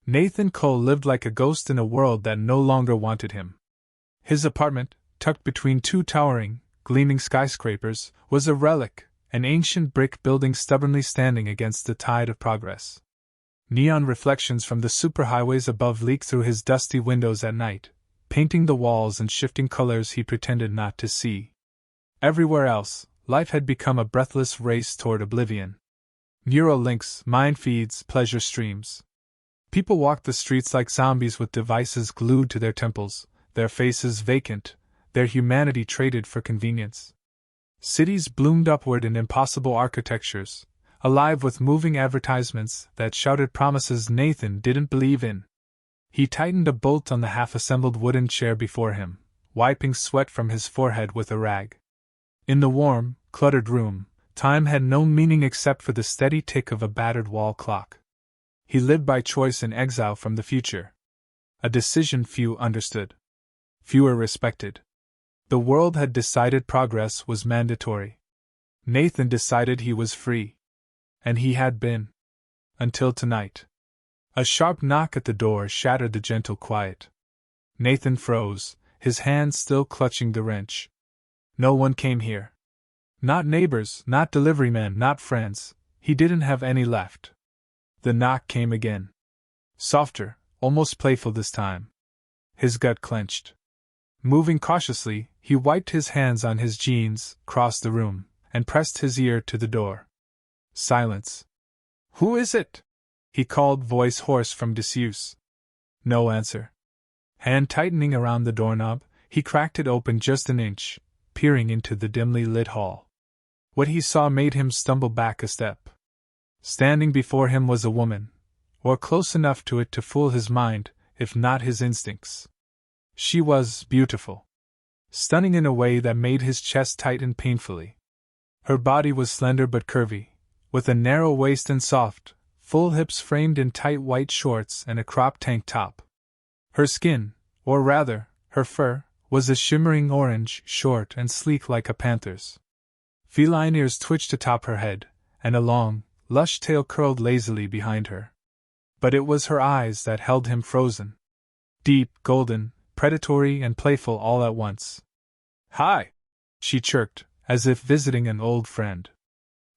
Nathan Cole lived like a ghost in a world that no longer wanted him. His apartment, tucked between two towering, gleaming skyscrapers, was a relic, an ancient brick building stubbornly standing against the tide of progress. Neon reflections from the superhighways above leaked through his dusty windows at night, painting the walls in shifting colors he pretended not to see. Everywhere else, life had become a breathless race toward oblivion. Neural links, mind feeds, pleasure streams. People walked the streets like zombies with devices glued to their temples, their faces vacant, their humanity traded for convenience. Cities bloomed upward in impossible architectures, alive with moving advertisements that shouted promises Nathan didn't believe in. He tightened a bolt on the half-assembled wooden chair before him, wiping sweat from his forehead with a rag. In the warm, cluttered room, time had no meaning except for the steady tick of a battered wall clock. He lived by choice in exile from the future. A decision few understood. Fewer respected. The world had decided progress was mandatory. Nathan decided he was free. And he had been. Until tonight. A sharp knock at the door shattered the gentle quiet. Nathan froze, his hand still clutching the wrench. No one came here. Not neighbors, not deliverymen, not friends. He didn't have any left. The knock came again. Softer, almost playful this time. His gut clenched. Moving cautiously, he wiped his hands on his jeans, crossed the room, and pressed his ear to the door. Silence. "Who is it?" he called, voice hoarse from disuse. No answer. Hand tightening around the doorknob, he cracked it open just an inch, peering into the dimly lit hall. What he saw made him stumble back a step. Standing before him was a woman, or close enough to it to fool his mind, if not his instincts. She was beautiful. Stunning in a way that made his chest tighten painfully. Her body was slender but curvy, with a narrow waist and soft, full hips framed in tight white shorts and a cropped tank top. Her skin, or rather, her fur, was a shimmering orange, short and sleek like a panther's. Feline ears twitched atop her head, and a long, lush tail curled lazily behind her. But it was her eyes that held him frozen. Deep, golden, predatory and playful all at once. "Hi!" she chirped, as if visiting an old friend.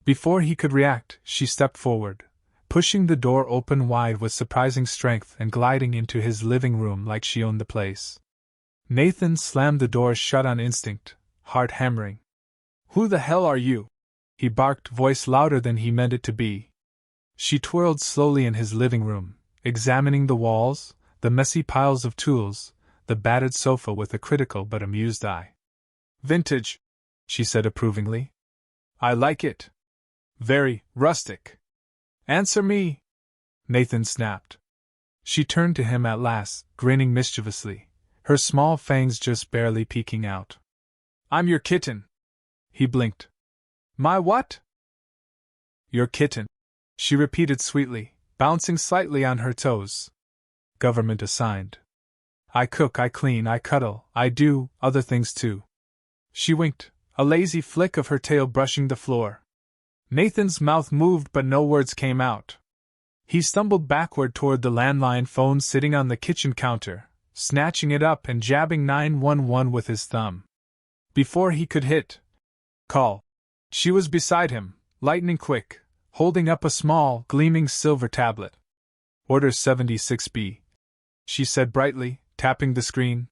Before he could react, she stepped forward, pushing the door open wide with surprising strength and gliding into his living room like she owned the place. Nathan slammed the door shut on instinct, heart hammering. "Who the hell are you?" he barked, voice louder than he meant it to be. She twirled slowly in his living room, examining the walls, the messy piles of tools, the battered sofa with a critical but amused eye. "Vintage," she said approvingly. "I like it. Very rustic." "Answer me!" Nathan snapped. She turned to him at last, grinning mischievously, her small fangs just barely peeking out. "I'm your kitten." He blinked. "My what?" "Your kitten," she repeated sweetly, bouncing slightly on her toes. "Government assigned. I cook, I clean, I cuddle, I do other things too." She winked, a lazy flick of her tail brushing the floor. Nathan's mouth moved but no words came out. He stumbled backward toward the landline phone sitting on the kitchen counter, snatching it up and jabbing 911 with his thumb. Before he could hit call, she was beside him, lightning quick, holding up a small, gleaming silver tablet. "Order 76B," she said brightly, tapping the screen.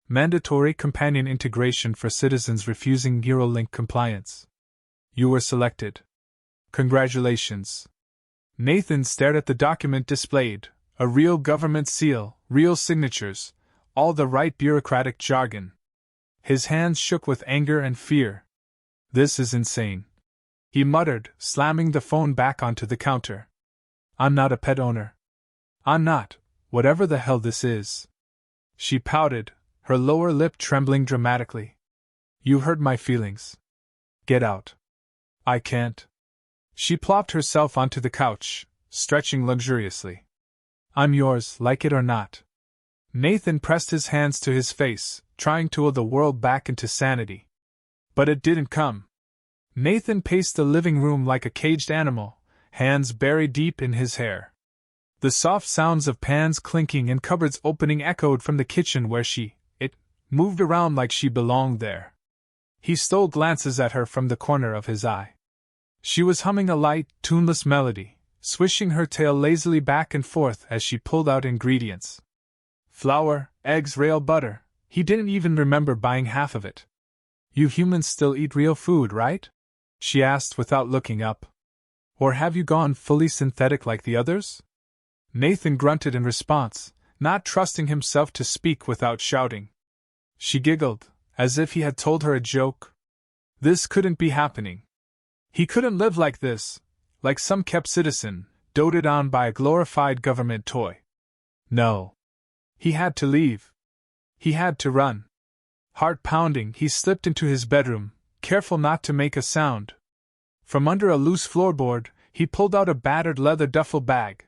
"Mandatory companion integration for citizens refusing Eurolink compliance. You were selected. Congratulations." Nathan stared at the document displayed, a real government seal, real signatures, all the right bureaucratic jargon. His hands shook with anger and fear. "This is insane," he muttered, slamming the phone back onto the counter. "I'm not a pet owner. I'm not, whatever the hell this is." She pouted, her lower lip trembling dramatically. "You hurt my feelings. Get out." "I can't." She plopped herself onto the couch, stretching luxuriously. "I'm yours, like it or not." Nathan pressed his hands to his face, trying to will the world back into sanity. But it didn't come. Nathan paced the living room like a caged animal, hands buried deep in his hair. The soft sounds of pans clinking and cupboards opening echoed from the kitchen where it moved around like she belonged there. He stole glances at her from the corner of his eye. She was humming a light, tuneless melody, swishing her tail lazily back and forth as she pulled out ingredients. Flour, eggs, real butter. He didn't even remember buying half of it. You humans still eat real food, right? She asked without looking up. Or have you gone fully synthetic like the others? Nathan grunted in response, not trusting himself to speak without shouting. She giggled, as if he had told her a joke. This couldn't be happening. He couldn't live like this, like some kept citizen, doted on by a glorified government toy. No. He had to leave. He had to run. Heart pounding, he slipped into his bedroom, careful not to make a sound. From under a loose floorboard, he pulled out a battered leather duffel bag.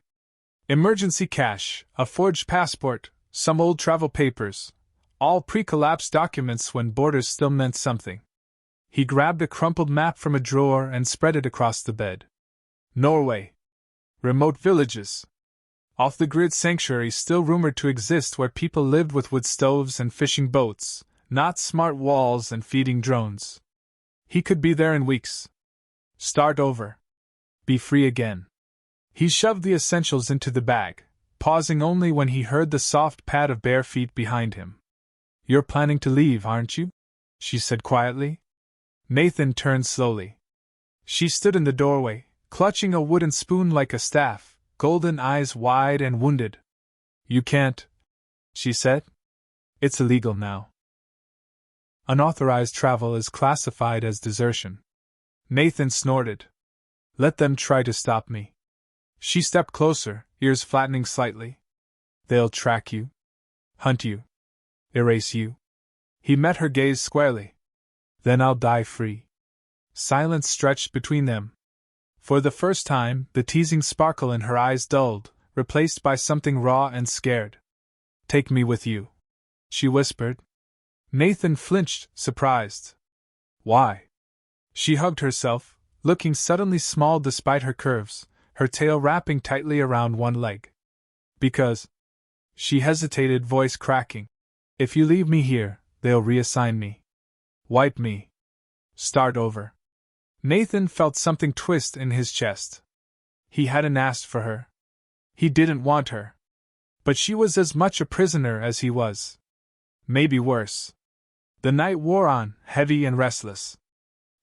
Emergency cash, a forged passport, some old travel papers, all pre-collapse documents when borders still meant something. He grabbed a crumpled map from a drawer and spread it across the bed. Norway. Remote villages. Off-the-grid sanctuaries still rumored to exist where people lived with wood stoves and fishing boats, not smart walls and feeding drones. He could be there in weeks. Start over. Be free again. He shoved the essentials into the bag, pausing only when he heard the soft pad of bare feet behind him. You're planning to leave, aren't you? She said quietly. Nathan turned slowly. She stood in the doorway, clutching a wooden spoon like a staff, golden eyes wide and wounded. You can't, she said. It's illegal now. Unauthorized travel is classified as desertion. Nathan snorted. Let them try to stop me. She stepped closer, ears flattening slightly. They'll track you. Hunt you. Erase you. He met her gaze squarely. Then I'll die free. Silence stretched between them. For the first time, the teasing sparkle in her eyes dulled, replaced by something raw and scared. Take me with you, she whispered. Nathan flinched, surprised. Why? She hugged herself, looking suddenly small despite her curves, her tail wrapping tightly around one leg. Because. She hesitated, voice cracking. If you leave me here, they'll reassign me. Wipe me. Start over. Nathan felt something twist in his chest. He hadn't asked for her. He didn't want her. But she was as much a prisoner as he was. Maybe worse. The night wore on, heavy and restless.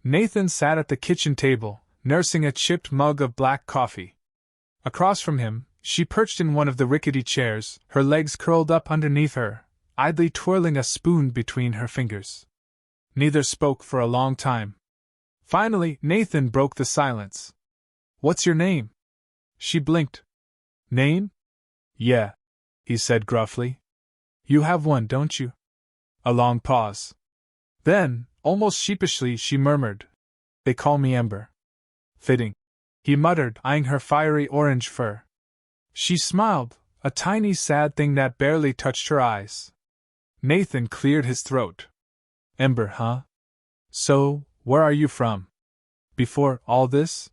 Nathan sat at the kitchen table, nursing a chipped mug of black coffee. Across from him, she perched in one of the rickety chairs, her legs curled up underneath her, idly twirling a spoon between her fingers. Neither spoke for a long time. Finally, Nathan broke the silence. What's your name? She blinked. Name? Yeah, he said gruffly. You have one, don't you? A long pause. Then, almost sheepishly, she murmured. They call me Ember. Fitting, he muttered, eyeing her fiery orange fur. She smiled, a tiny sad thing that barely touched her eyes. Nathan cleared his throat. Ember, huh? So, where are you from? Before all this?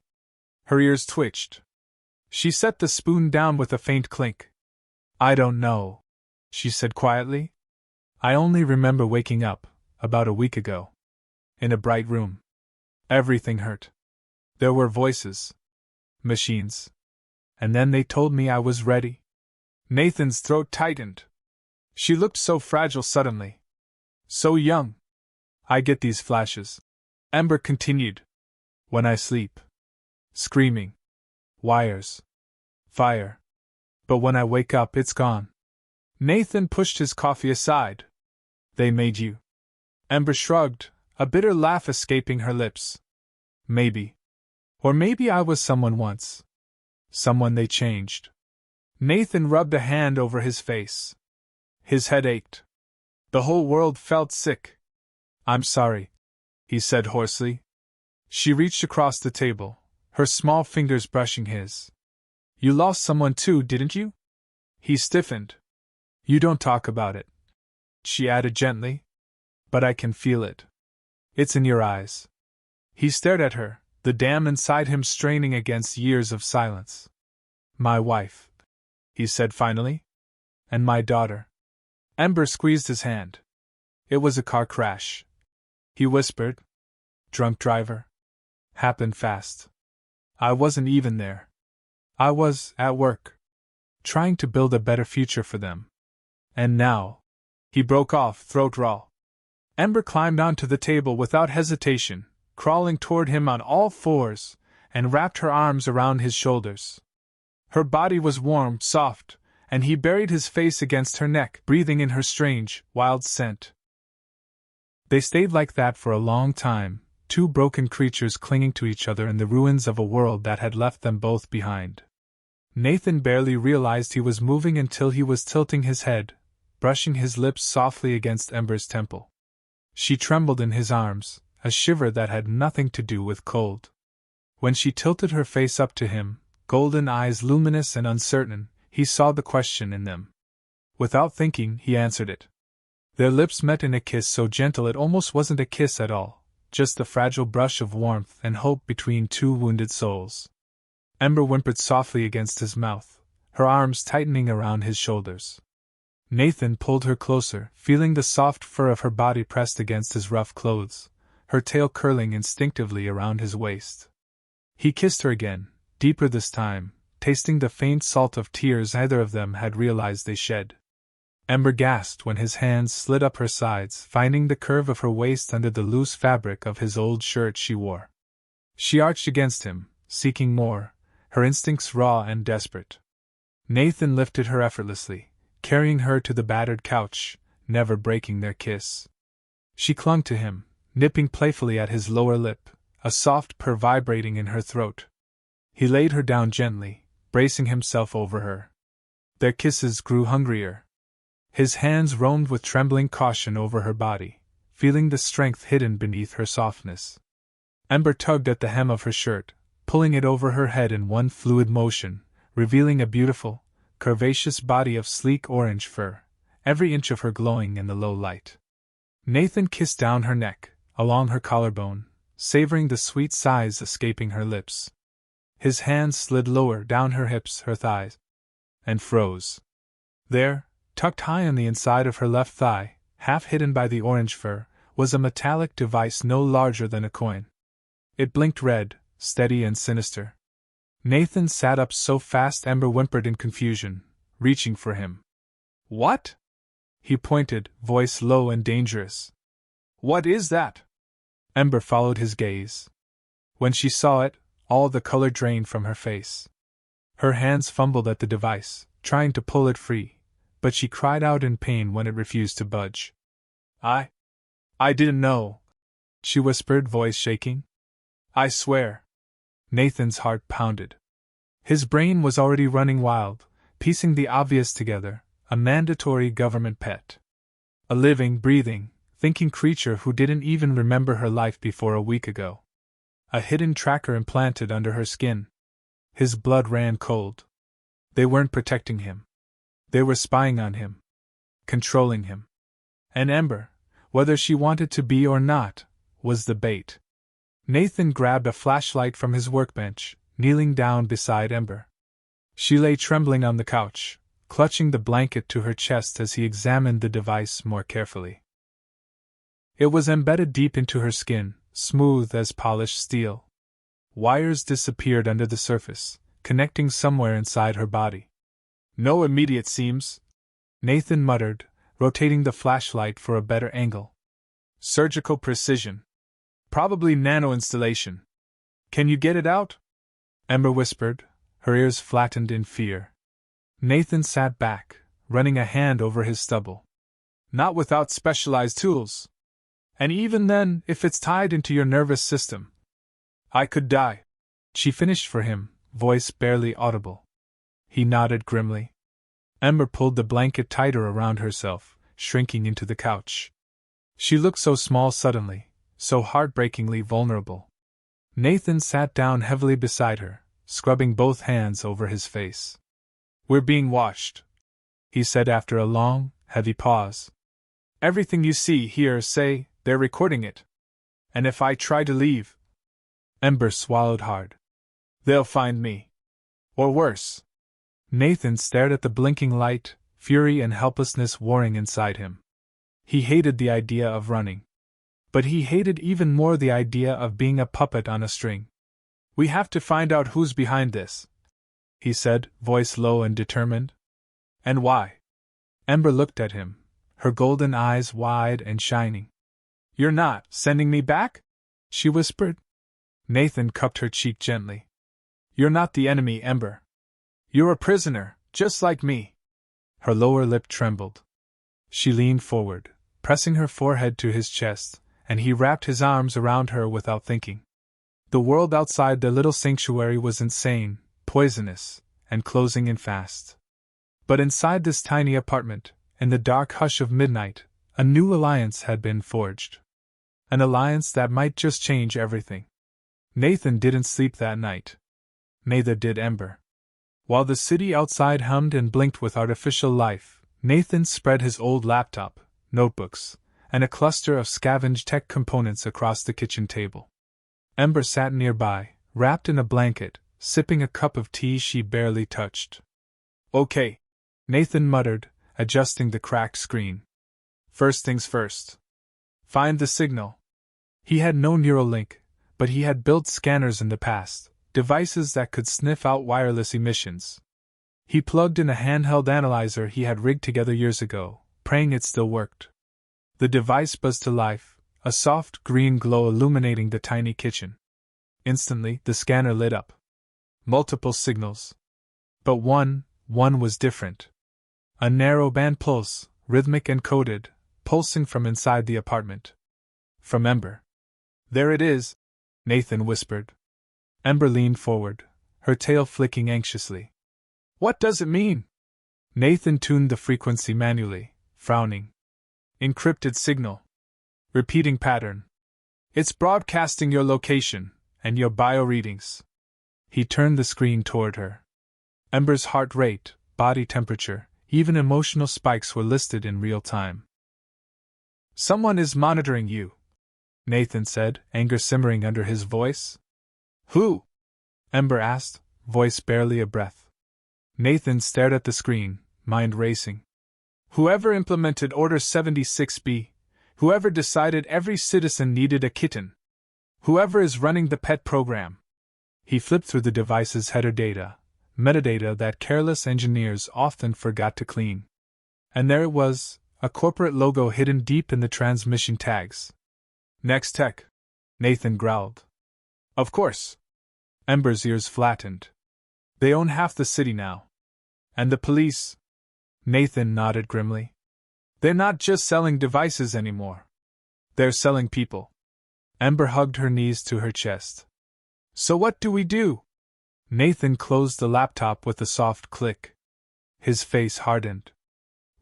Her ears twitched. She set the spoon down with a faint clink. I don't know, she said quietly. I only remember waking up, about a week ago. In a bright room. Everything hurt. There were voices. Machines. And then they told me I was ready. Nathan's throat tightened. She looked so fragile suddenly. So young. I get these flashes. Ember continued. When I sleep. Screaming. Wires. Fire. But when I wake up, it's gone. Nathan pushed his coffee aside. They made you. Ember shrugged, a bitter laugh escaping her lips. Maybe. Or maybe I was someone once. Someone they changed. Nathan rubbed a hand over his face. His head ached. The whole world felt sick. I'm sorry, he said hoarsely. She reached across the table, her small fingers brushing his. You lost someone too, didn't you? He stiffened. You don't talk about it, she added gently. But I can feel it. It's in your eyes. He stared at her, the dam inside him straining against years of silence. My wife. he said finally. And my daughter. Ember squeezed his hand. It was a car crash, he whispered. Drunk driver. Happened fast. I wasn't even there. I was at work, trying to build a better future for them. And now. He broke off, throat raw. Ember climbed onto the table without hesitation, crawling toward him on all fours, and wrapped her arms around his shoulders. Her body was warm, soft, and he buried his face against her neck, breathing in her strange, wild scent. They stayed like that for a long time, two broken creatures clinging to each other in the ruins of a world that had left them both behind. Nathan barely realized he was moving until he was tilting his head, brushing his lips softly against Ember's temple. She trembled in his arms, a shiver that had nothing to do with cold. When she tilted her face up to him, golden eyes luminous and uncertain, he saw the question in them. Without thinking, he answered it. Their lips met in a kiss so gentle it almost wasn't a kiss at all, just the fragile brush of warmth and hope between two wounded souls. Ember whimpered softly against his mouth, her arms tightening around his shoulders. Nathan pulled her closer, feeling the soft fur of her body pressed against his rough clothes, her tail curling instinctively around his waist. He kissed her again, deeper this time, tasting the faint salt of tears neither of them had realized they shed. Ember gasped when his hands slid up her sides, finding the curve of her waist under the loose fabric of his old shirt she wore. She arched against him, seeking more, her instincts raw and desperate. Nathan lifted her effortlessly, carrying her to the battered couch, never breaking their kiss. She clung to him, nipping playfully at his lower lip, a soft purr vibrating in her throat. He laid her down gently, bracing himself over her. Their kisses grew hungrier. His hands roamed with trembling caution over her body, feeling the strength hidden beneath her softness. Ember tugged at the hem of her shirt, pulling it over her head in one fluid motion, revealing a beautiful, curvaceous body of sleek orange fur, every inch of her glowing in the low light. Nathan kissed down her neck, along her collarbone, savoring the sweet sighs escaping her lips. His hands slid lower down her hips, her thighs, and froze. There, tucked high on the inside of her left thigh, half hidden by the orange fur, was a metallic device no larger than a coin. It blinked red, steady and sinister. Nathan sat up so fast Ember whimpered in confusion, reaching for him. What? He pointed, voice low and dangerous. What is that? Ember followed his gaze. When she saw it, all the color drained from her face. Her hands fumbled at the device, trying to pull it free, but she cried out in pain when it refused to budge. I didn't know, she whispered, voice shaking. I swear. Nathan's heart pounded. His brain was already running wild, piecing the obvious together, a mandatory government pet. A living, breathing, thinking creature who didn't even remember her life before a week ago. A hidden tracker implanted under her skin. His blood ran cold. They weren't protecting him. They were spying on him. Controlling him. And Ember, whether she wanted to be or not, was the bait. Nathan grabbed a flashlight from his workbench, kneeling down beside Ember. She lay trembling on the couch, clutching the blanket to her chest as he examined the device more carefully. It was embedded deep into her skin, smooth as polished steel. Wires disappeared under the surface, connecting somewhere inside her body. No immediate seams, Nathan muttered, rotating the flashlight for a better angle. Surgical precision. Probably nano installation. Can you get it out? Ember whispered, her ears flattened in fear. Nathan sat back, running a hand over his stubble. Not without specialized tools. And even then, if it's tied into your nervous system, I could die. She finished for him, voice barely audible. He nodded grimly. Ember pulled the blanket tighter around herself, shrinking into the couch. She looked so small suddenly, so heartbreakingly vulnerable. Nathan sat down heavily beside her, scrubbing both hands over his face. We're being watched, he said after a long, heavy pause. Everything you see, hear, say, they're recording it. And if I try to leave... Ember swallowed hard. They'll find me. Or worse. Nathan stared at the blinking light, fury and helplessness warring inside him. He hated the idea of running. But he hated even more the idea of being a puppet on a string. "We have to find out who's behind this," he said, voice low and determined. "And why?" Ember looked at him, her golden eyes wide and shining. "You're not sending me back?" she whispered. Nathan cupped her cheek gently. "You're not the enemy, Ember. You're a prisoner, just like me." Her lower lip trembled. She leaned forward, pressing her forehead to his chest, and he wrapped his arms around her without thinking. The world outside their little sanctuary was insane, poisonous, and closing in fast. But inside this tiny apartment, in the dark hush of midnight, a new alliance had been forged. An alliance that might just change everything. Nathan didn't sleep that night. Neither did Ember. While the city outside hummed and blinked with artificial life, Nathan spread his old laptop, notebooks, and a cluster of scavenged tech components across the kitchen table. Ember sat nearby, wrapped in a blanket, sipping a cup of tea she barely touched. "Okay," Nathan muttered, adjusting the cracked screen. "First things first. Find the signal." He had no neural link, but he had built scanners in the past, devices that could sniff out wireless emissions. He plugged in a handheld analyzer he had rigged together years ago, praying it still worked. The device buzzed to life, a soft green glow illuminating the tiny kitchen. Instantly, the scanner lit up. Multiple signals. But one was different. A narrow band pulse, rhythmic and coded, pulsing from inside the apartment. From Ember. "There it is," Nathan whispered. Ember leaned forward, her tail flicking anxiously. "What does it mean?" Nathan tuned the frequency manually, frowning. "Encrypted signal. Repeating pattern. It's broadcasting your location, and your bio-readings." He turned the screen toward her. Ember's heart rate, body temperature, even emotional spikes were listed in real time. "Someone is monitoring you," Nathan said, anger simmering under his voice. "Who?" Ember asked, voice barely a breath. Nathan stared at the screen, mind racing. "Whoever implemented Order 76B, whoever decided every citizen needed a kitten, whoever is running the pet program." He flipped through the device's header data, metadata that careless engineers often forgot to clean. And there it was, a corporate logo hidden deep in the transmission tags. "Next Tech," Nathan growled. "Of course." Ember's ears flattened. "They own half the city now. And the police?" Nathan nodded grimly. "They're not just selling devices anymore. They're selling people." Ember hugged her knees to her chest. "So what do we do?" Nathan closed the laptop with a soft click. His face hardened.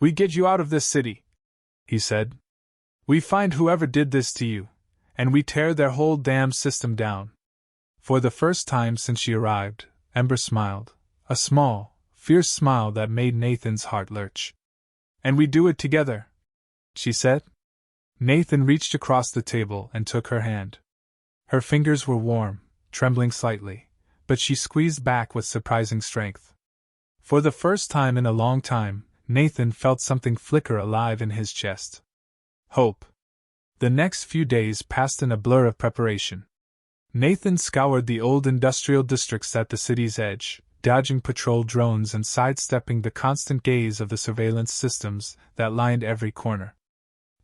"We get you out of this city," he said. "We find whoever did this to you, and we tear their whole damn system down." For the first time since she arrived, Ember smiled, a small, fierce smile that made Nathan's heart lurch. "And we do it together," she said. Nathan reached across the table and took her hand. Her fingers were warm, trembling slightly, but she squeezed back with surprising strength. For the first time in a long time, Nathan felt something flicker alive in his chest. Hope. The next few days passed in a blur of preparation. Nathan scoured the old industrial districts at the city's edge, dodging patrol drones and sidestepping the constant gaze of the surveillance systems that lined every corner.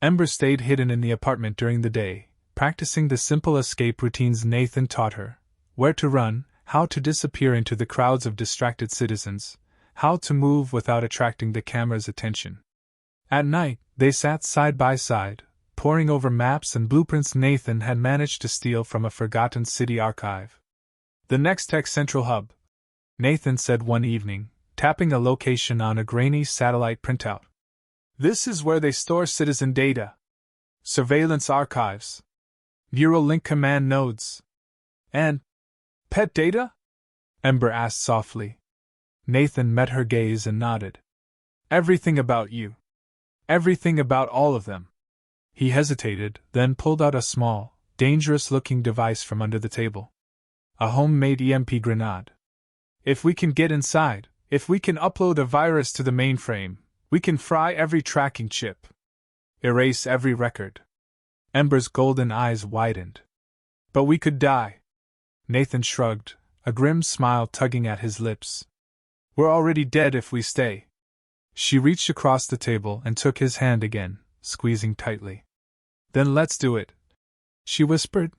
Ember stayed hidden in the apartment during the day, practicing the simple escape routines Nathan taught her: where to run, how to disappear into the crowds of distracted citizens, how to move without attracting the camera's attention. At night, they sat side by side, poring over maps and blueprints Nathan had managed to steal from a forgotten city archive. "The next tech central hub," Nathan said one evening, tapping a location on a grainy satellite printout. "This is where they store citizen data. Surveillance archives. Neural link command nodes. And pet data?" Ember asked softly. Nathan met her gaze and nodded. "Everything about you. Everything about all of them." He hesitated, then pulled out a small, dangerous-looking device from under the table. A homemade EMP grenade. "If we can get inside, If we can upload a virus to the mainframe, we can fry every tracking chip. Erase every record. Ember's golden eyes widened. But we could die. Nathan shrugged, a grim smile tugging at his lips. We're already dead if we stay. She reached across the table and took his hand again, squeezing tightly. Then let's do it, she whispered.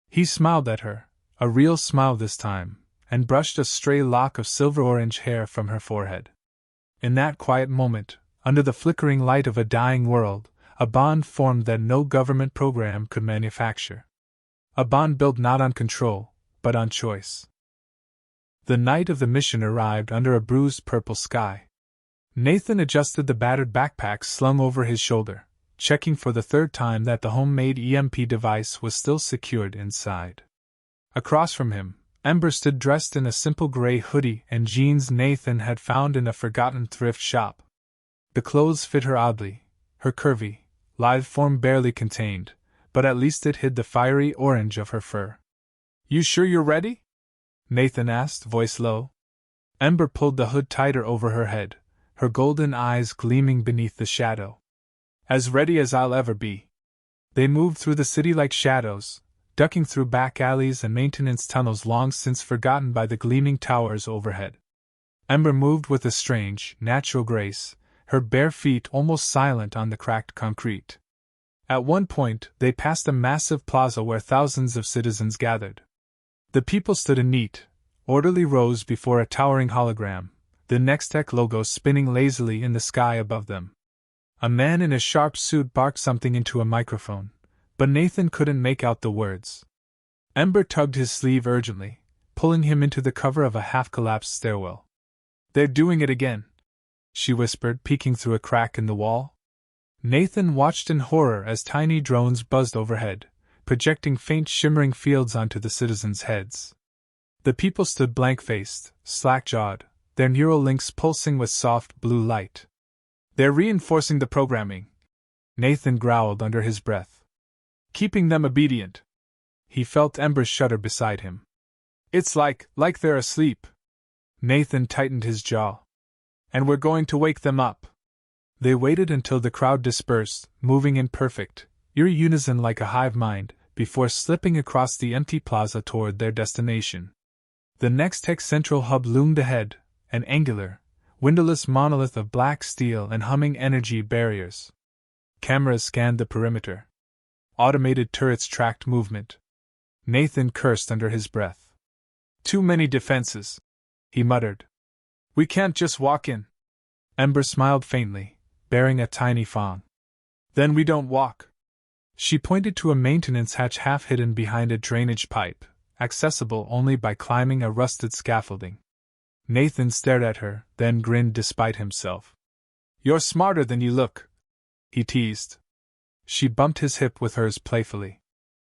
He smiled at her, a real smile this time, and brushed a stray lock of silver-orange hair from her forehead. In that quiet moment, under the flickering light of a dying world, a bond formed that no government program could manufacture. A bond built not on control, but on choice. The night of the mission arrived under a bruised purple sky. Nathan adjusted the battered backpack slung over his shoulder, checking for the third time that the homemade EMP device was still secured inside. Across from him, Ember stood dressed in a simple gray hoodie and jeans Nathan had found in a forgotten thrift shop. The clothes fit her oddly, her curvy, lithe form barely contained, but at least it hid the fiery orange of her fur. You sure you're ready? Nathan asked, voice low. Ember pulled the hood tighter over her head, her golden eyes gleaming beneath the shadow. As ready as I'll ever be. They moved through the city like shadows, ducking through back alleys and maintenance tunnels long since forgotten by the gleaming towers overhead. Ember moved with a strange, natural grace, her bare feet almost silent on the cracked concrete. At one point, they passed a massive plaza where thousands of citizens gathered. The people stood in neat, orderly rows before a towering hologram, the Nextech logo spinning lazily in the sky above them. A man in a sharp suit barked something into a microphone, but Nathan couldn't make out the words. Ember tugged his sleeve urgently, pulling him into the cover of a half-collapsed stairwell. They're doing it again, she whispered, peeking through a crack in the wall. Nathan watched in horror as tiny drones buzzed overhead, projecting faint shimmering fields onto the citizens' heads. The people stood blank-faced, slack-jawed, their neural links pulsing with soft blue light. They're reinforcing the programming, Nathan growled under his breath. Keeping them obedient. He felt Ember shudder beside him. It's like they're asleep. Nathan tightened his jaw. And we're going to wake them up. They waited until the crowd dispersed, moving in perfect, eerie unison like a hive mind, before slipping across the empty plaza toward their destination. The Nextech central hub loomed ahead, an angular, windowless monolith of black steel and humming energy barriers. Cameras scanned the perimeter. Automated turrets tracked movement. Nathan cursed under his breath. Too many defenses, he muttered. We can't just walk in. Ember smiled faintly, bearing a tiny fawn. Then we don't walk. She pointed to a maintenance hatch half hidden behind a drainage pipe, accessible only by climbing a rusted scaffolding. Nathan stared at her, then grinned despite himself. You're smarter than you look, he teased. She bumped his hip with hers playfully.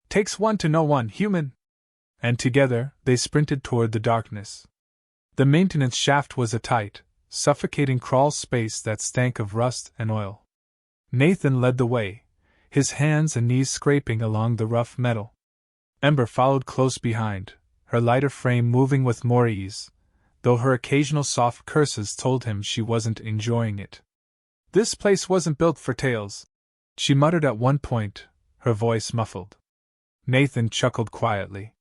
Takes one to know one, human. And together, they sprinted toward the darkness. The maintenance shaft was a tight, suffocating crawl space that stank of rust and oil. Nathan led the way, his hands and knees scraping along the rough metal. Ember followed close behind, her lighter frame moving with more ease, though her occasional soft curses told him she wasn't enjoying it. This place wasn't built for tales, she muttered at one point, her voice muffled. Nathan chuckled quietly.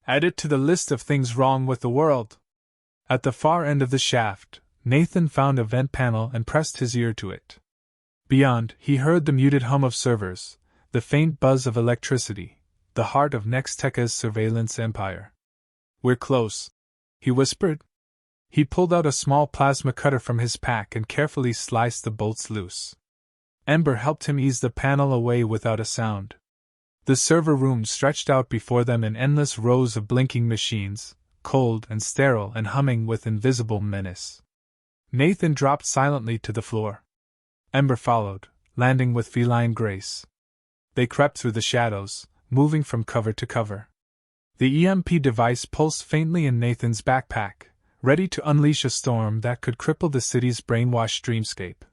Add it to the list of things wrong with the world. At the far end of the shaft, Nathan found a vent panel and pressed his ear to it. Beyond, he heard the muted hum of servers, the faint buzz of electricity, the heart of Nextech's surveillance empire. We're close, he whispered. He pulled out a small plasma cutter from his pack and carefully sliced the bolts loose. Ember helped him ease the panel away without a sound. The server room stretched out before them in endless rows of blinking machines, cold and sterile and humming with invisible menace. Nathan dropped silently to the floor. Ember followed, landing with feline grace. They crept through the shadows, moving from cover to cover. The EMP device pulsed faintly in Nathan's backpack, ready to unleash a storm that could cripple the city's brainwashed dreamscape.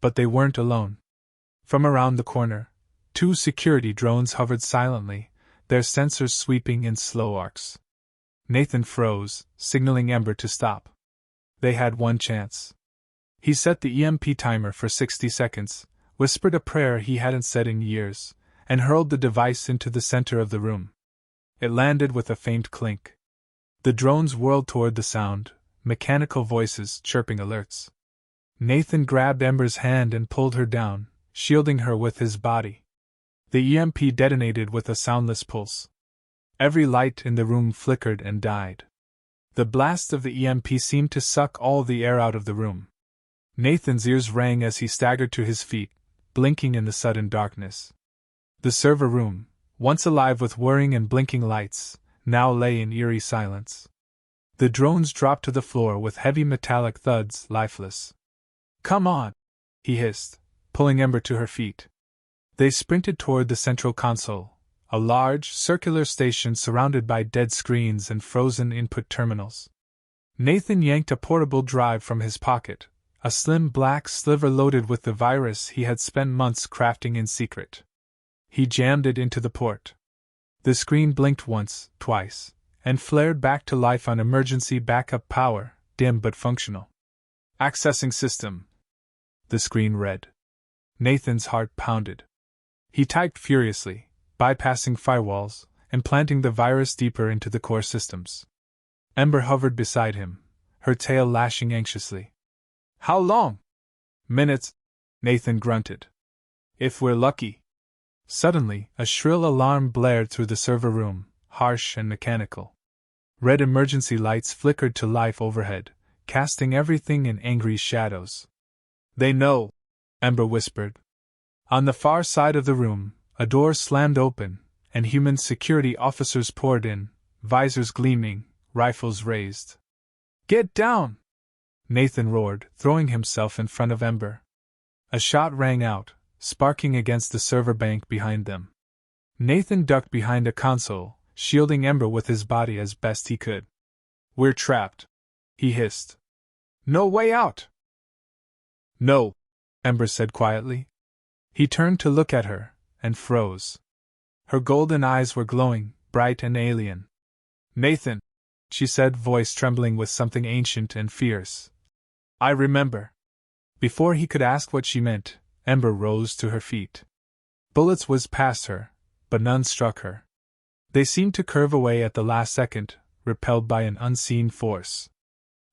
But they weren't alone. From around the corner, 2 security drones hovered silently, their sensors sweeping in slow arcs. Nathan froze, signaling Ember to stop. They had one chance. He set the EMP timer for 60 seconds, whispered a prayer he hadn't said in years, and hurled the device into the center of the room. It landed with a faint clink. The drones whirled toward the sound, mechanical voices chirping alerts. Nathan grabbed Ember's hand and pulled her down, shielding her with his body. The EMP detonated with a soundless pulse. Every light in the room flickered and died. The blast of the EMP seemed to suck all the air out of the room. Nathan's ears rang as he staggered to his feet, blinking in the sudden darkness. The server room, once alive with whirring and blinking lights, now lay in eerie silence. The drones dropped to the floor with heavy metallic thuds, lifeless. "Come on!" he hissed, pulling Ember to her feet. They sprinted toward the central console, a large, circular station surrounded by dead screens and frozen input terminals. Nathan yanked a portable drive from his pocket, a slim black sliver loaded with the virus he had spent months crafting in secret. He jammed it into the port. The screen blinked once, twice, and flared back to life on emergency backup power, dim but functional. "Accessing system," the screen read. Nathan's heart pounded. He typed furiously, bypassing firewalls, and planting the virus deeper into the core systems. Ember hovered beside him, her tail lashing anxiously. "How long?" "Minutes," Nathan grunted. "If we're lucky." Suddenly, a shrill alarm blared through the server room, harsh and mechanical. Red emergency lights flickered to life overhead, casting everything in angry shadows. "They know," Ember whispered. On the far side of the room, a door slammed open, and human security officers poured in, visors gleaming, rifles raised. "Get down!" Nathan roared, throwing himself in front of Ember. A shot rang out, sparking against the server bank behind them. Nathan ducked behind a console, shielding Ember with his body as best he could. "We're trapped," he hissed. "No way out!" "No," Ember said quietly. He turned to look at her, and froze. Her golden eyes were glowing, bright and alien. "Nathan," she said, voice trembling with something ancient and fierce. "I remember." Before he could ask what she meant, Ember rose to her feet. Bullets whizzed past her, but none struck her. They seemed to curve away at the last second, repelled by an unseen force.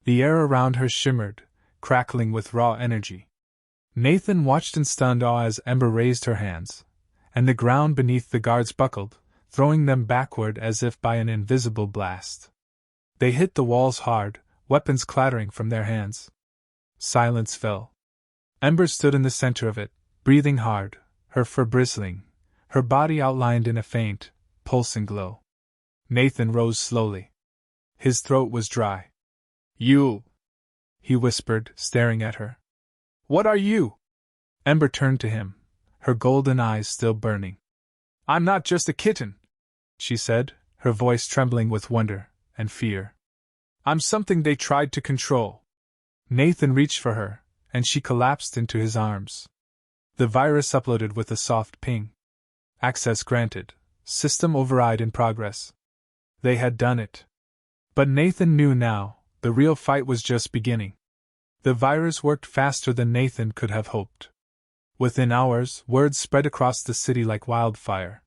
The air around her shimmered, crackling with raw energy. Nathan watched in stunned awe as Ember raised her hands, and the ground beneath the guards buckled, throwing them backward as if by an invisible blast. They hit the walls hard, weapons clattering from their hands. Silence fell. Ember stood in the center of it, breathing hard, her fur bristling, her body outlined in a faint, pulsing glow. Nathan rose slowly. His throat was dry. "You," he whispered, staring at her. "What are you?" Ember turned to him, her golden eyes still burning. "I'm not just a kitten," she said, her voice trembling with wonder and fear. "I'm something they tried to control." Nathan reached for her, and she collapsed into his arms. The virus uploaded with a soft ping. Access granted. System override in progress. They had done it. But Nathan knew now, the real fight was just beginning. The virus worked faster than Nathan could have hoped. Within hours, word spread across the city like wildfire.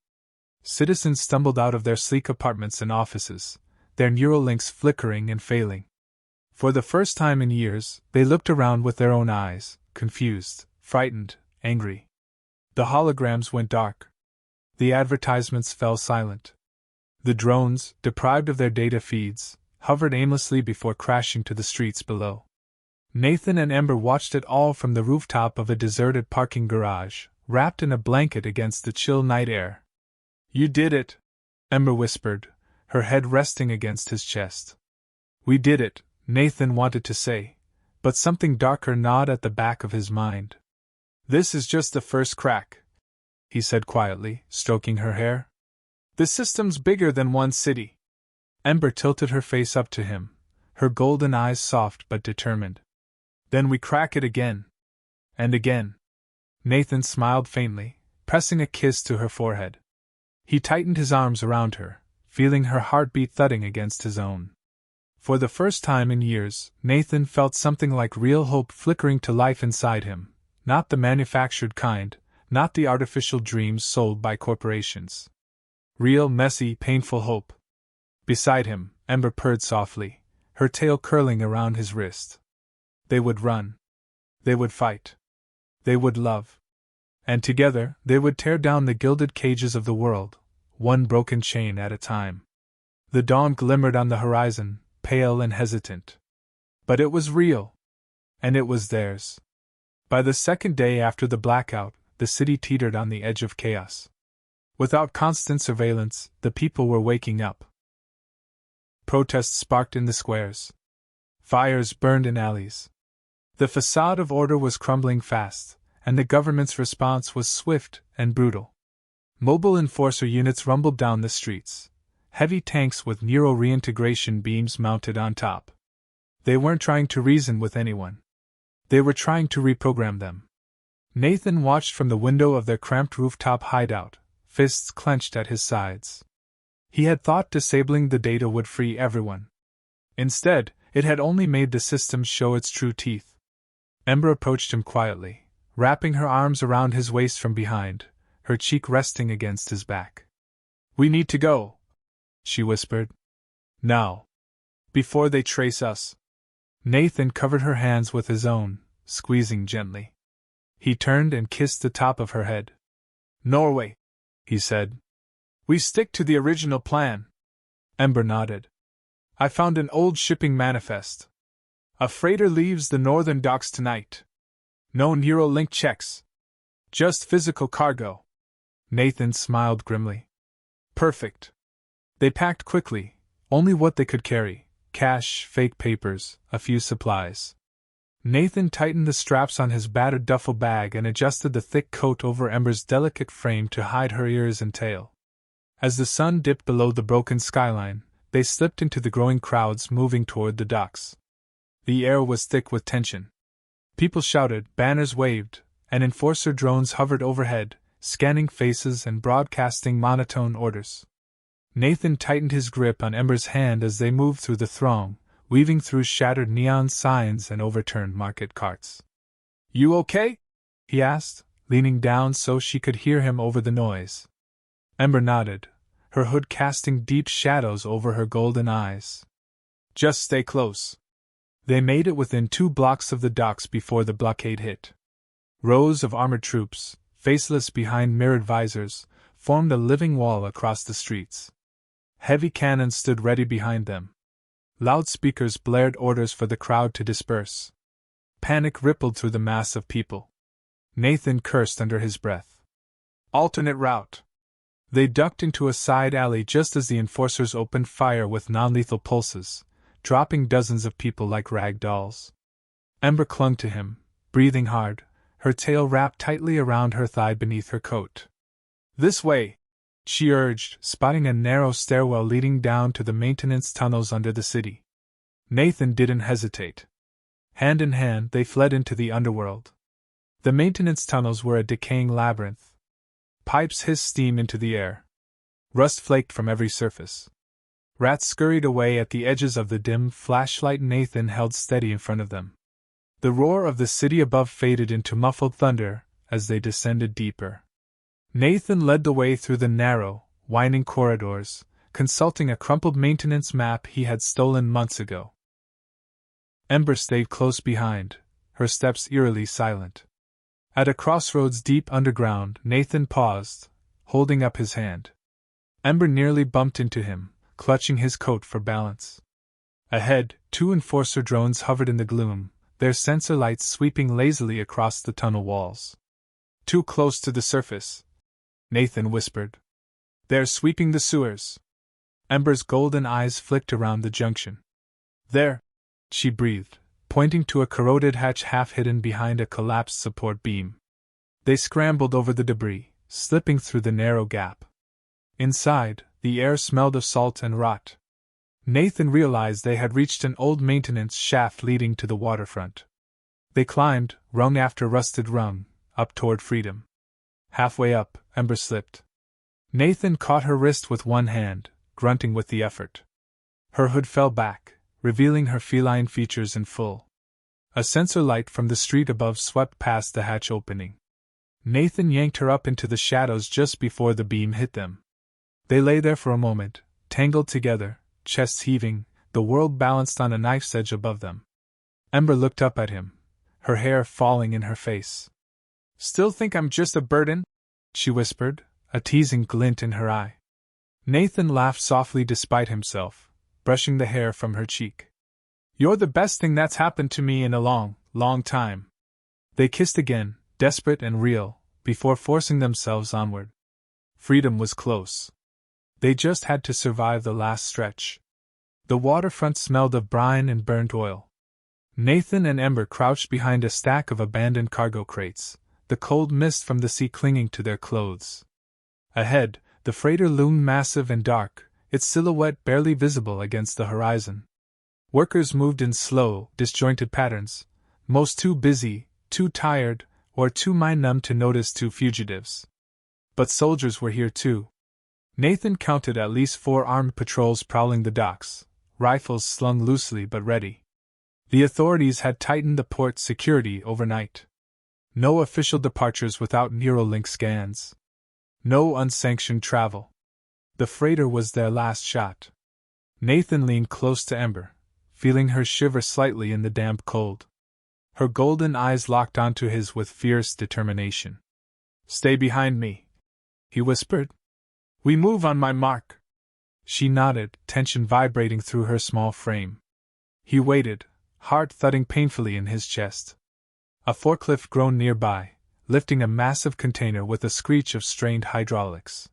Citizens stumbled out of their sleek apartments and offices, their neural links flickering and failing. For the first time in years, they looked around with their own eyes, confused, frightened, angry. The holograms went dark. The advertisements fell silent. The drones, deprived of their data feeds, hovered aimlessly before crashing to the streets below. Nathan and Ember watched it all from the rooftop of a deserted parking garage, wrapped in a blanket against the chill night air. "You did it," Ember whispered, her head resting against his chest. "We did it," Nathan wanted to say, but something darker gnawed at the back of his mind. "This is just the first crack," he said quietly, stroking her hair. "The system's bigger than one city." Ember tilted her face up to him, her golden eyes soft but determined. "Then we crack it again. And again." Nathan smiled faintly, pressing a kiss to her forehead. He tightened his arms around her, feeling her heartbeat thudding against his own. For the first time in years, Nathan felt something like real hope flickering to life inside him, not the manufactured kind, not the artificial dreams sold by corporations. Real, messy, painful hope. Beside him, Ember purred softly, her tail curling around his wrist. They would run. They would fight. They would love. And together, they would tear down the gilded cages of the world, one broken chain at a time. The dawn glimmered on the horizon, pale and hesitant. But it was real. And it was theirs. By the second day after the blackout, the city teetered on the edge of chaos. Without constant surveillance, the people were waking up. Protests sparked in the squares. Fires burned in alleys. The facade of order was crumbling fast, and the government's response was swift and brutal. Mobile enforcer units rumbled down the streets, heavy tanks with Nero reintegration beams mounted on top. They weren't trying to reason with anyone. They were trying to reprogram them. Nathan watched from the window of their cramped rooftop hideout, fists clenched at his sides. He had thought disabling the data would free everyone. Instead, it had only made the system show its true teeth. Ember approached him quietly, wrapping her arms around his waist from behind, her cheek resting against his back. "We need to go," she whispered. "Now. Before they trace us." Nathan covered her hands with his own, squeezing gently. He turned and kissed the top of her head. "Norway," he said. "We stick to the original plan." Ember nodded. "I found an old shipping manifest. A freighter leaves the northern docks tonight. No Neuralink checks. Just physical cargo." Nathan smiled grimly. "Perfect." They packed quickly, only what they could carry: cash, fake papers, a few supplies. Nathan tightened the straps on his battered duffel bag and adjusted the thick coat over Ember's delicate frame to hide her ears and tail. As the sun dipped below the broken skyline, they slipped into the growing crowds moving toward the docks. The air was thick with tension. People shouted, banners waved, and enforcer drones hovered overhead, scanning faces and broadcasting monotone orders. Nathan tightened his grip on Ember's hand as they moved through the throng, weaving through shattered neon signs and overturned market carts. "You okay?" he asked, leaning down so she could hear him over the noise. Ember nodded, her hood casting deep shadows over her golden eyes. "Just stay close." They made it within 2 blocks of the docks before the blockade hit. Rows of armored troops, faceless behind mirrored visors, formed a living wall across the streets. Heavy cannons stood ready behind them. Loudspeakers blared orders for the crowd to disperse. Panic rippled through the mass of people. Nathan cursed under his breath. "Alternate route." They ducked into a side alley just as the enforcers opened fire with non-lethal pulses, dropping dozens of people like rag dolls. Ember clung to him, breathing hard, her tail wrapped tightly around her thigh beneath her coat. "This way," she urged, spotting a narrow stairwell leading down to the maintenance tunnels under the city. Nathan didn't hesitate. Hand in hand, they fled into the underworld. The maintenance tunnels were a decaying labyrinth. Pipes hissed steam into the air. Rust flaked from every surface. Rats scurried away at the edges of the dim flashlight Nathan held steady in front of them. The roar of the city above faded into muffled thunder as they descended deeper. Nathan led the way through the narrow, winding corridors, consulting a crumpled maintenance map he had stolen months ago. Ember stayed close behind, her steps eerily silent. At a crossroads deep underground, Nathan paused, holding up his hand. Ember nearly bumped into him, clutching his coat for balance. Ahead, 2 enforcer drones hovered in the gloom, their sensor lights sweeping lazily across the tunnel walls. "Too close to the surface," Nathan whispered. "They're sweeping the sewers." Ember's golden eyes flicked around the junction. "There," she breathed, pointing to a corroded hatch half hidden behind a collapsed support beam. They scrambled over the debris, slipping through the narrow gap. Inside, the air smelled of salt and rot. Nathan realized they had reached an old maintenance shaft leading to the waterfront. They climbed, rung after rusted rung, up toward freedom. Halfway up, Ember slipped. Nathan caught her wrist with one hand, grunting with the effort. Her hood fell back, revealing her feline features in full. A sensor light from the street above swept past the hatch opening. Nathan yanked her up into the shadows just before the beam hit them. They lay there for a moment, tangled together, chests heaving, the world balanced on a knife's edge above them. Ember looked up at him, her hair falling in her face. "Still think I'm just a burden?" she whispered, a teasing glint in her eye. Nathan laughed softly despite himself, brushing the hair from her cheek. "You're the best thing that's happened to me in a long, long time." They kissed again, desperate and real, before forcing themselves onward. Freedom was close. They just had to survive the last stretch. The waterfront smelled of brine and burnt oil. Nathan and Ember crouched behind a stack of abandoned cargo crates, the cold mist from the sea clinging to their clothes. Ahead, the freighter loomed massive and dark, its silhouette barely visible against the horizon. Workers moved in slow, disjointed patterns, most too busy, too tired, or too mind-numb to notice two fugitives. But soldiers were here too. Nathan counted at least 4 armed patrols prowling the docks, rifles slung loosely but ready. The authorities had tightened the port security overnight. No official departures without Neuralink scans. No unsanctioned travel. The freighter was their last shot. Nathan leaned close to Ember, feeling her shiver slightly in the damp cold. Her golden eyes locked onto his with fierce determination. "Stay behind me," he whispered. "We move on my mark." She nodded, tension vibrating through her small frame. He waited, heart thudding painfully in his chest. A forklift groaned nearby, lifting a massive container with a screech of strained hydraulics.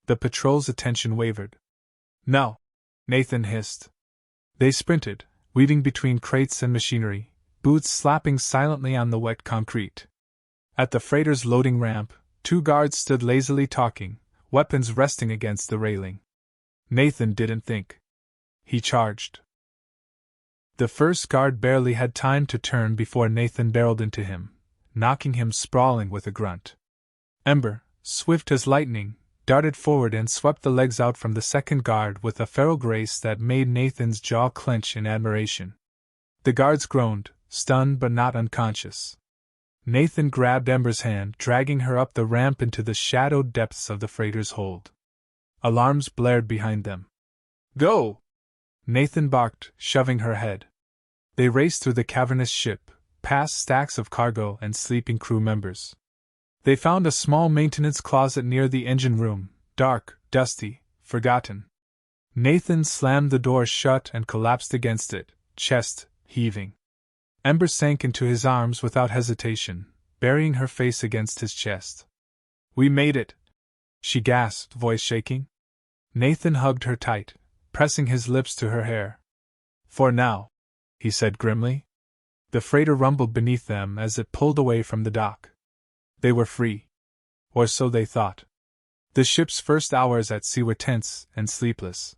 The patrol's attention wavered. "No," Nathan hissed. They sprinted, weaving between crates and machinery, boots slapping silently on the wet concrete. At the freighter's loading ramp, 2 guards stood lazily talking, weapons resting against the railing. Nathan didn't think. He charged. The first guard barely had time to turn before Nathan barreled into him, knocking him sprawling with a grunt. Ember, swift as lightning, darted forward and swept the legs out from the second guard with a feral grace that made Nathan's jaw clench in admiration. The guards groaned, stunned but not unconscious. Nathan grabbed Ember's hand, dragging her up the ramp into the shadowed depths of the freighter's hold. Alarms blared behind them. "Go!" Nathan barked, shoving her ahead. They raced through the cavernous ship, past stacks of cargo and sleeping crew members. They found a small maintenance closet near the engine room, dark, dusty, forgotten. Nathan slammed the door shut and collapsed against it, chest heaving. Ember sank into his arms without hesitation, burying her face against his chest. "We made it," she gasped, voice shaking. Nathan hugged her tight, pressing his lips to her hair. "For now," he said grimly. The freighter rumbled beneath them as it pulled away from the dock. They were free. Or so they thought. The ship's first hours at sea were tense and sleepless.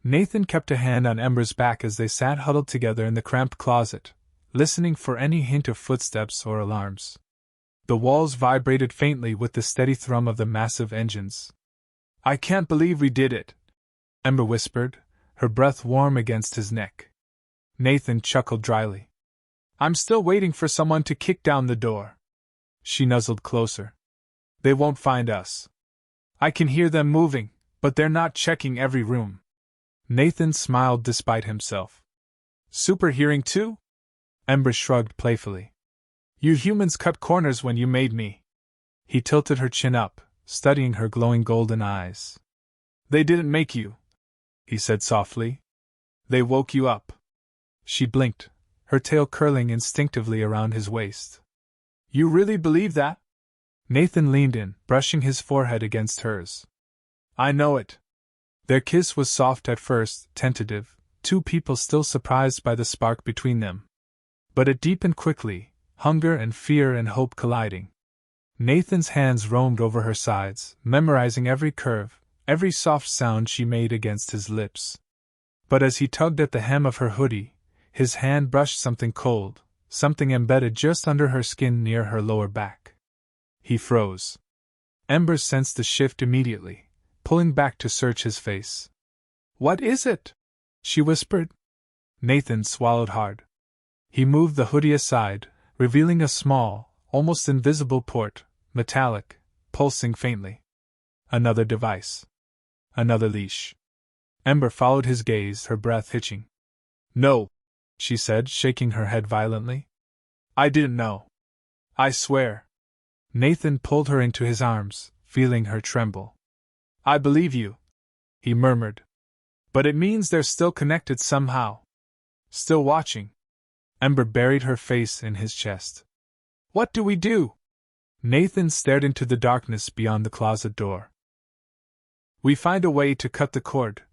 Nathan kept a hand on Ember's back as they sat huddled together in the cramped closet, listening for any hint of footsteps or alarms. The walls vibrated faintly with the steady thrum of the massive engines. "I can't believe we did it," Ember whispered, her breath warm against his neck. Nathan chuckled dryly. "I'm still waiting for someone to kick down the door." She nuzzled closer. "They won't find us. I can hear them moving, but they're not checking every room." Nathan smiled despite himself. "Super hearing too?" Ember shrugged playfully. "You humans cut corners when you made me." He tilted her chin up, studying her glowing golden eyes. "They didn't make you," he said softly. "They woke you up." She blinked, her tail curling instinctively around his waist. "You really believe that?" Nathan leaned in, brushing his forehead against hers. "I know it." Their kiss was soft at first, tentative, 2 people still surprised by the spark between them. But it deepened quickly, hunger and fear and hope colliding. Nathan's hands roamed over her sides, memorizing every curve, every soft sound she made against his lips. But as he tugged at the hem of her hoodie, his hand brushed something cold, something embedded just under her skin near her lower back. He froze. Ember sensed the shift immediately, pulling back to search his face. "What is it?" she whispered. Nathan swallowed hard. He moved the hoodie aside, revealing a small, almost invisible port, metallic, pulsing faintly. Another device. Another leash. Ember followed his gaze, her breath hitching. No, she said, shaking her head violently. I didn't know. I swear. Nathan pulled her into his arms, feeling her tremble. I believe you, he murmured. But it means they're still connected somehow. Still watching. Ember buried her face in his chest. What do we do? Nathan stared into the darkness beyond the closet door. We find a way to cut the cord,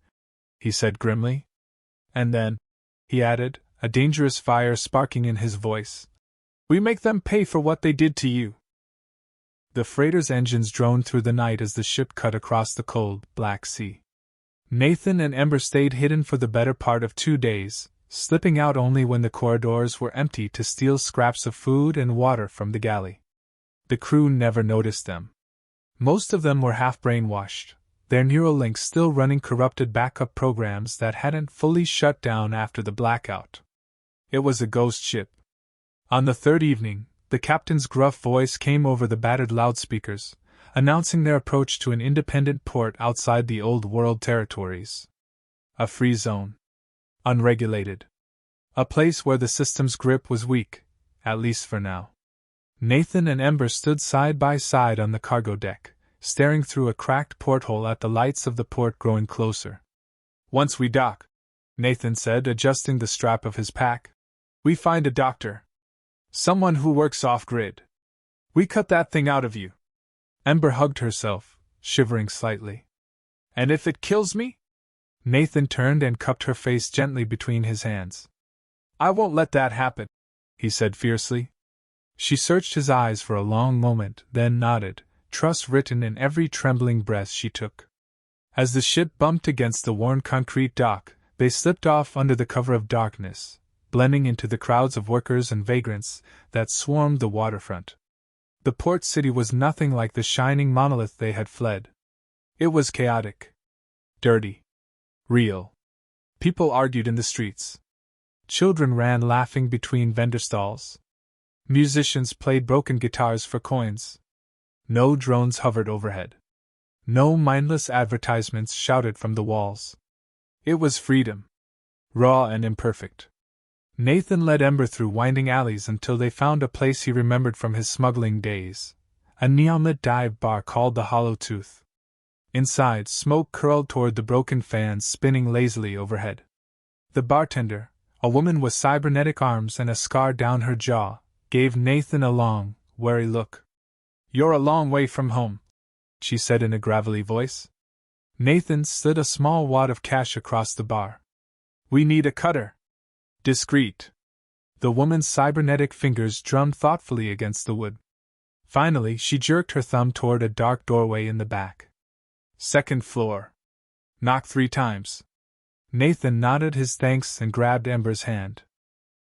he said grimly. And then, he added, a dangerous fire sparking in his voice, we make them pay for what they did to you. The freighter's engines droned through the night as the ship cut across the cold, black sea. Nathan and Ember stayed hidden for the better part of 2 days, slipping out only when the corridors were empty to steal scraps of food and water from the galley. The crew never noticed them. Most of them were half brainwashed, their neural links still running corrupted backup programs that hadn't fully shut down after the blackout. It was a ghost ship. On the third evening, the captain's gruff voice came over the battered loudspeakers, announcing their approach to an independent port outside the Old World territories. A free zone. Unregulated. A place where the system's grip was weak, at least for now. Nathan and Ember stood side by side on the cargo deck, staring through a cracked porthole at the lights of the port growing closer. Once we dock, Nathan said, adjusting the strap of his pack, we find a doctor. Someone who works off-grid. We cut that thing out of you. Ember hugged herself, shivering slightly. And if it kills me? Nathan turned and cupped her face gently between his hands. I won't let that happen, he said fiercely. She searched his eyes for a long moment, then nodded, trust written in every trembling breath she took. As the ship bumped against the worn concrete dock, they slipped off under the cover of darkness, blending into the crowds of workers and vagrants that swarmed the waterfront. The port city was nothing like the shining monolith they had fled. It was chaotic. Dirty. Real. People argued in the streets. Children ran laughing between vendor stalls. Musicians played broken guitars for coins. No drones hovered overhead. No mindless advertisements shouted from the walls. It was freedom. Raw and imperfect. Nathan led Ember through winding alleys until they found a place he remembered from his smuggling days, a neon-lit dive bar called the Hollow Tooth. Inside, smoke curled toward the broken fans spinning lazily overhead. The bartender, a woman with cybernetic arms and a scar down her jaw, gave Nathan a long, wary look. You're a long way from home, she said in a gravelly voice. Nathan slid a small wad of cash across the bar. We need a cutter. Discreet. The woman's cybernetic fingers drummed thoughtfully against the wood. Finally, she jerked her thumb toward a dark doorway in the back. Second floor. Knock 3 times. Nathan nodded his thanks and grabbed Ember's hand.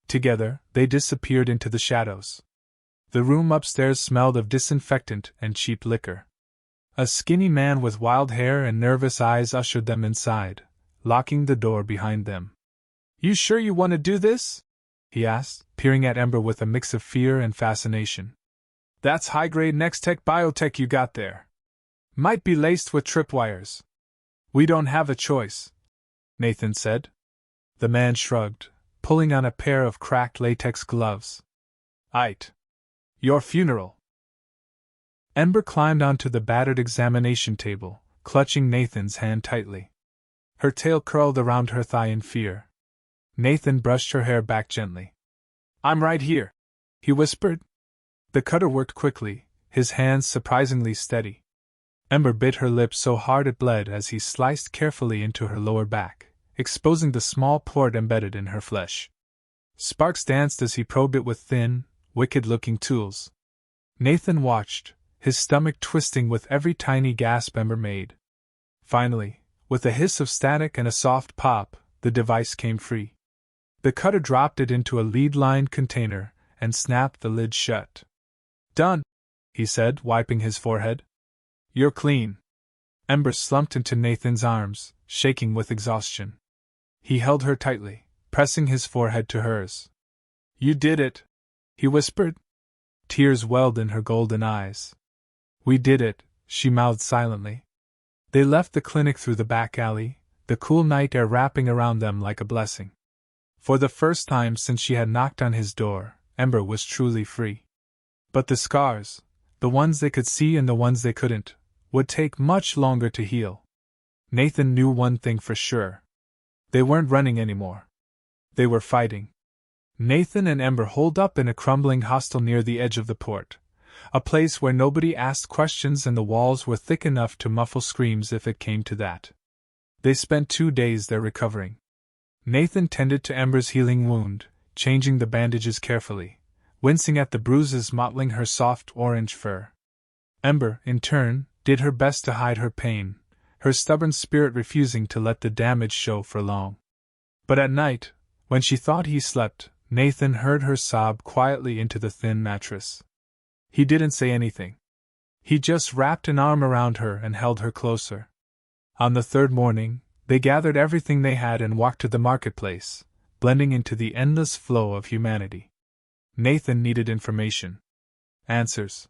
Together, they disappeared into the shadows. The room upstairs smelled of disinfectant and cheap liquor. A skinny man with wild hair and nervous eyes ushered them inside, locking the door behind them. You sure you want to do this? He asked, peering at Ember with a mix of fear and fascination. That's high-grade next-tech biotech you got there. Might be laced with tripwires. We don't have a choice, Nathan said. The man shrugged, pulling on a pair of cracked latex gloves. Aight. Your funeral. Ember climbed onto the battered examination table, clutching Nathan's hand tightly. Her tail curled around her thigh in fear. Nathan brushed her hair back gently. I'm right here, he whispered. The cutter worked quickly, his hands surprisingly steady. Ember bit her lip so hard it bled as he sliced carefully into her lower back, exposing the small port embedded in her flesh. Sparks danced as he probed it with thin, wicked-looking tools. Nathan watched, his stomach twisting with every tiny gasp Ember made. Finally, with a hiss of static and a soft pop, the device came free. The cutter dropped it into a lead-lined container and snapped the lid shut. Done, he said, wiping his forehead. You're clean. Ember slumped into Nathan's arms, shaking with exhaustion. He held her tightly, pressing his forehead to hers. "You did it," he whispered. Tears welled in her golden eyes. "We did it," she mouthed silently. They left the clinic through the back alley, the cool night air wrapping around them like a blessing. For the first time since she had knocked on his door, Ember was truly free. But the scars, the ones they could see and the ones they couldn't, would take much longer to heal. Nathan knew one thing for sure. They weren't running anymore. They were fighting. Nathan and Ember holed up in a crumbling hostel near the edge of the port, a place where nobody asked questions and the walls were thick enough to muffle screams if it came to that. They spent 2 days there recovering. Nathan tended to Ember's healing wound, changing the bandages carefully, wincing at the bruises mottling her soft orange fur. Ember, in turn, did her best to hide her pain, her stubborn spirit refusing to let the damage show for long. But at night, when she thought he slept, Nathan heard her sob quietly into the thin mattress. He didn't say anything. He just wrapped an arm around her and held her closer. On the third morning, they gathered everything they had and walked to the marketplace, blending into the endless flow of humanity. Nathan needed information. Answers.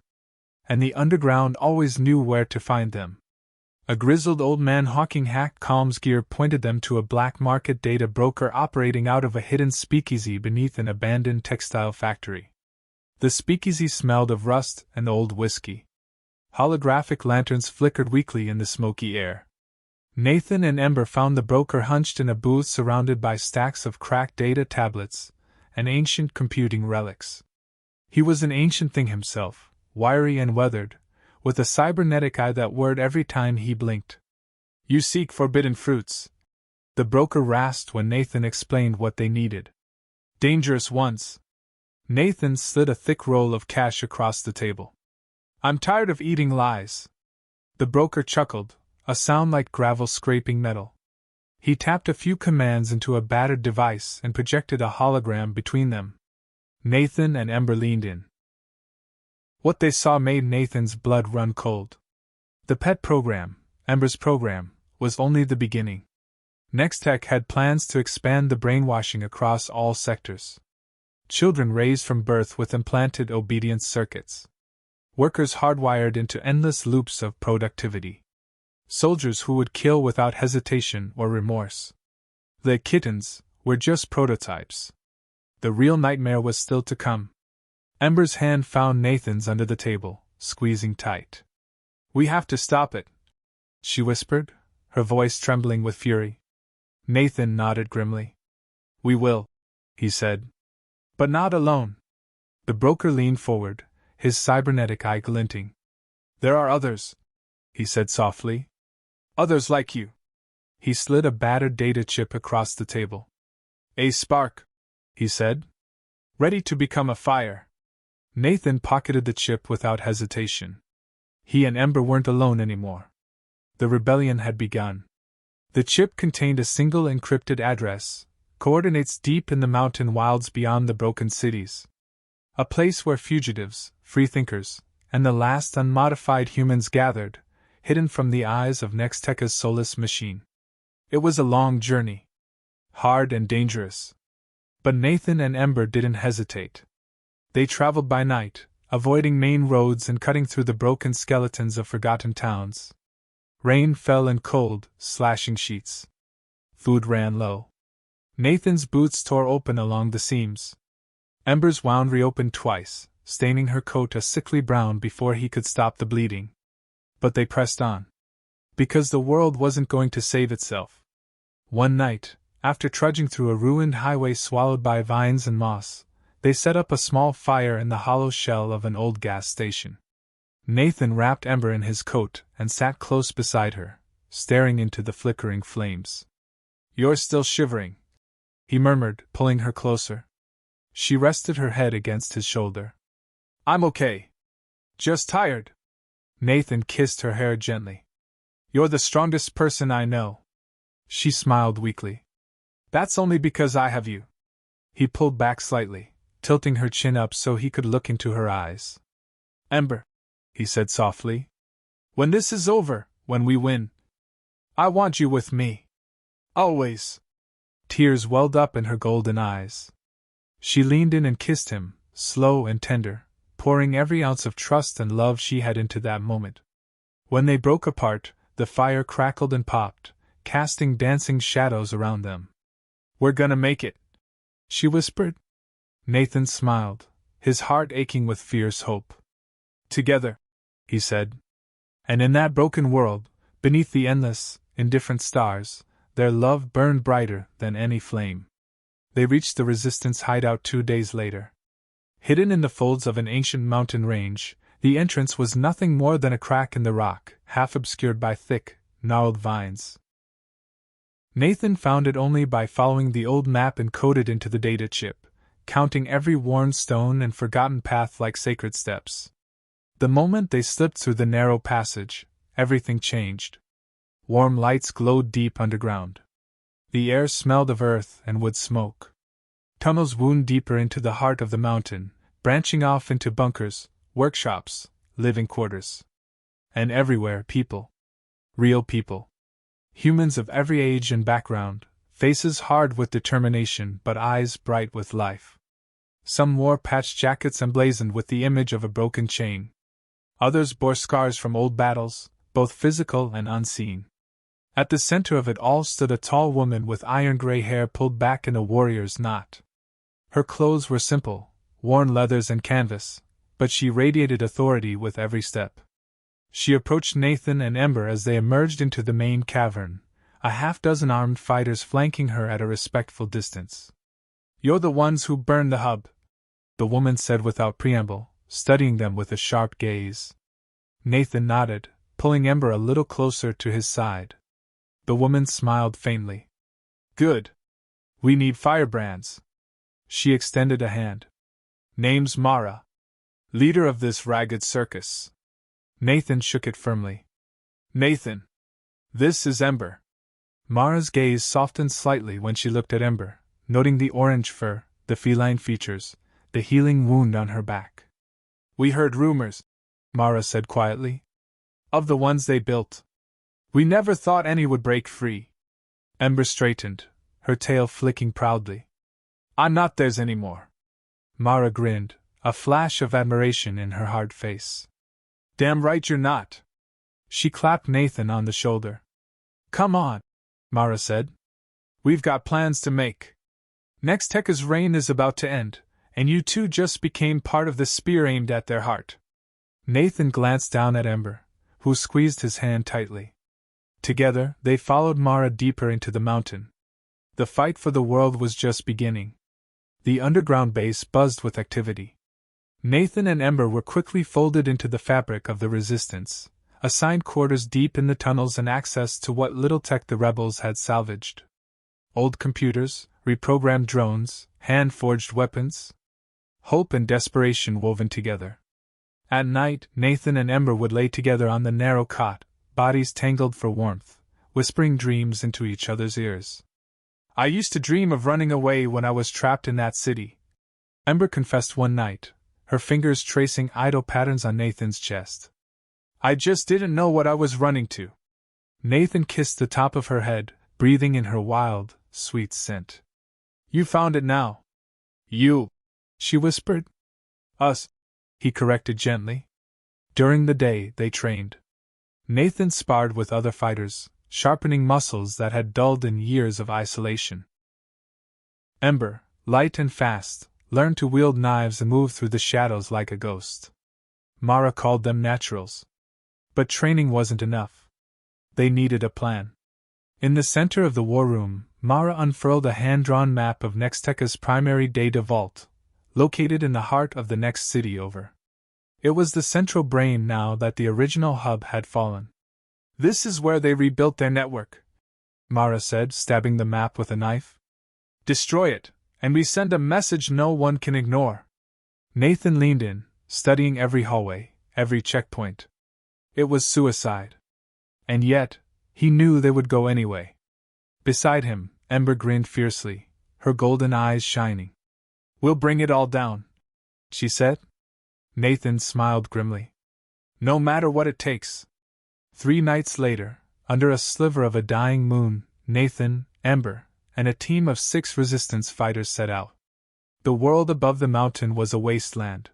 And the underground always knew where to find them. A grizzled old man hawking hacked calms gear pointed them to a black market data broker operating out of a hidden speakeasy beneath an abandoned textile factory. The speakeasy smelled of rust and old whiskey. Holographic lanterns flickered weakly in the smoky air. Nathan and Ember found the broker hunched in a booth surrounded by stacks of cracked data tablets and ancient computing relics. He was an ancient thing himself, wiry and weathered, with a cybernetic eye that whirred every time he blinked. "You seek forbidden fruits," the broker rasped when Nathan explained what they needed. "Dangerous ones." Nathan slid a thick roll of cash across the table. "I'm tired of eating lies." The broker chuckled, a sound like gravel scraping metal. He tapped a few commands into a battered device and projected a hologram between them. Nathan and Ember leaned in. What they saw made Nathan's blood run cold. The pet program, Ember's program, was only the beginning. Nextech had plans to expand the brainwashing across all sectors. Children raised from birth with implanted obedience circuits. Workers hardwired into endless loops of productivity. Soldiers who would kill without hesitation or remorse. The kittens were just prototypes. The real nightmare was still to come. Ember's hand found Nathan's under the table, squeezing tight. "We have to stop it," she whispered, her voice trembling with fury. Nathan nodded grimly. "We will," he said. "But not alone." The broker leaned forward, his cybernetic eye glinting. "There are others," he said softly. "Others like you." He slid a battered data chip across the table. "A spark," he said. "Ready to become a fire." Nathan pocketed the chip without hesitation. He and Ember weren't alone anymore. The rebellion had begun. The chip contained a single encrypted address, coordinates deep in the mountain wilds beyond the broken cities. A place where fugitives, freethinkers, and the last unmodified humans gathered, hidden from the eyes of Nextech's soulless machine. It was a long journey. Hard and dangerous. But Nathan and Ember didn't hesitate. They traveled by night, avoiding main roads and cutting through the broken skeletons of forgotten towns. Rain fell in cold, slashing sheets. Food ran low. Nathan's boots tore open along the seams. Ember's wound reopened twice, staining her coat a sickly brown before he could stop the bleeding. But they pressed on. Because the world wasn't going to save itself. One night, after trudging through a ruined highway swallowed by vines and moss, they set up a small fire in the hollow shell of an old gas station. Nathan wrapped Ember in his coat and sat close beside her, staring into the flickering flames. "You're still shivering," he murmured, pulling her closer. She rested her head against his shoulder. "I'm okay. Just tired." Nathan kissed her hair gently. "You're the strongest person I know." She smiled weakly. "That's only because I have you." He pulled back slightly, tilting her chin up so he could look into her eyes. "Ember," he said softly, "when this is over, when we win, I want you with me. Always." Tears welled up in her golden eyes. She leaned in and kissed him, slow and tender, pouring every ounce of trust and love she had into that moment. When they broke apart, the fire crackled and popped, casting dancing shadows around them. "We're gonna make it," she whispered. Nathan smiled, his heart aching with fierce hope. "Together," he said. And in that broken world, beneath the endless, indifferent stars, their love burned brighter than any flame. They reached the Resistance hideout 2 days later. Hidden in the folds of an ancient mountain range, the entrance was nothing more than a crack in the rock, half obscured by thick, gnarled vines. Nathan found it only by following the old map encoded into the data chip, counting every worn stone and forgotten path like sacred steps. The moment they slipped through the narrow passage, everything changed. Warm lights glowed deep underground. The air smelled of earth and wood smoke. Tunnels wound deeper into the heart of the mountain, branching off into bunkers, workshops, living quarters. And everywhere people. Real people. Humans of every age and background, faces hard with determination but eyes bright with life. Some wore patched jackets emblazoned with the image of a broken chain. Others bore scars from old battles, both physical and unseen. At the center of it all stood a tall woman with iron-gray hair pulled back in a warrior's knot. Her clothes were simple, worn leathers and canvas, but she radiated authority with every step. She approached Nathan and Ember as they emerged into the main cavern, a half-dozen armed fighters flanking her at a respectful distance. "You're the ones who burned the hub," the woman said without preamble, studying them with a sharp gaze. Nathan nodded, pulling Ember a little closer to his side. The woman smiled faintly. "Good. We need firebrands." She extended a hand. "Name's Mara. Leader of this ragged circus." Nathan shook it firmly. "Nathan. This is Ember." Mara's gaze softened slightly when she looked at Ember, noting the orange fur, the feline features, the healing wound on her back. "We heard rumors," Mara said quietly, "of the ones they built. We never thought any would break free." Ember straightened, her tail flicking proudly. "I'm not theirs anymore." Mara grinned, a flash of admiration in her hard face. "Damn right you're not." She clapped Nathan on the shoulder. "Come on," Mara said. "We've got plans to make. Nexteka's reign is about to end, and you two just became part of the spear aimed at their heart." Nathan glanced down at Ember, who squeezed his hand tightly. Together, they followed Mara deeper into the mountain. The fight for the world was just beginning. The underground base buzzed with activity. Nathan and Ember were quickly folded into the fabric of the Resistance, assigned quarters deep in the tunnels and access to what little tech the rebels had salvaged. Old computers, reprogrammed drones, hand-forged weapons. Hope and desperation woven together. At night, Nathan and Ember would lay together on the narrow cot, bodies tangled for warmth, whispering dreams into each other's ears. "I used to dream of running away when I was trapped in that city," Ember confessed one night, her fingers tracing idle patterns on Nathan's chest. "I just didn't know what I was running to." Nathan kissed the top of her head, breathing in her wild, sweet scent. "You found it now." "You," she whispered. "Us," he corrected gently. During the day, they trained. Nathan sparred with other fighters, sharpening muscles that had dulled in years of isolation. Ember, light and fast, learned to wield knives and move through the shadows like a ghost. Mara called them naturals. But training wasn't enough. They needed a plan. In the center of the war room, Mara unfurled a hand-drawn map of Nexteka's primary data vault, located in the heart of the next city over. It was the central brain now that the original hub had fallen. "This is where they rebuilt their network," Mara said, stabbing the map with a knife. "Destroy it, and we send a message no one can ignore." Nathan leaned in, studying every hallway, every checkpoint. It was suicide. And yet, he knew they would go anyway. Beside him, Ember grinned fiercely, her golden eyes shining. "We'll bring it all down," she said. Nathan smiled grimly. "No matter what it takes." 3 nights later, under a sliver of a dying moon, Nathan, Ember, and a team of 6 resistance fighters set out. The world above the mountain was a wasteland.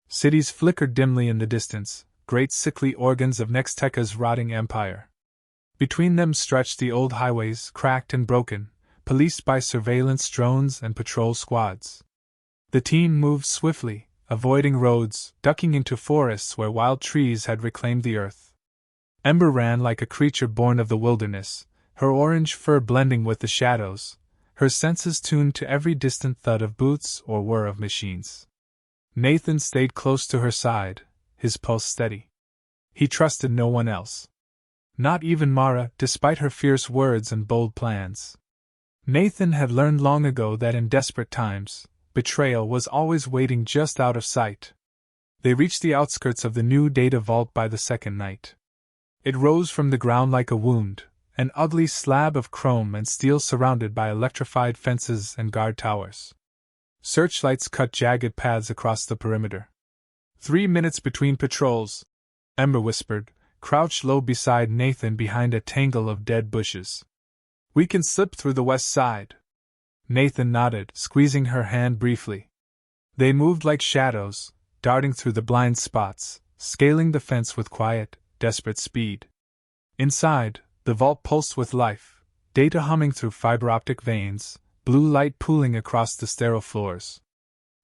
Cities flickered dimly in the distance, great sickly organs of Nexteca's rotting empire. Between them stretched the old highways, cracked and broken, policed by surveillance drones and patrol squads. The team moved swiftly, avoiding roads, ducking into forests where wild trees had reclaimed the earth. Ember ran like a creature born of the wilderness, her orange fur blending with the shadows, her senses tuned to every distant thud of boots or whir of machines. Nathan stayed close to her side, his pulse steady. He trusted no one else. Not even Mara, despite her fierce words and bold plans. Nathan had learned long ago that in desperate times, betrayal was always waiting just out of sight. They reached the outskirts of the new data vault by the second night. It rose from the ground like a wound, an ugly slab of chrome and steel surrounded by electrified fences and guard towers. Searchlights cut jagged paths across the perimeter. 3 minutes between patrols, Ember whispered, crouched low beside Nathan behind a tangle of dead bushes. We can slip through the west side. Nathan nodded, squeezing her hand briefly. They moved like shadows, darting through the blind spots, scaling the fence with quiet, desperate speed. Inside, the vault pulsed with life, data humming through fiber-optic veins, blue light pooling across the sterile floors.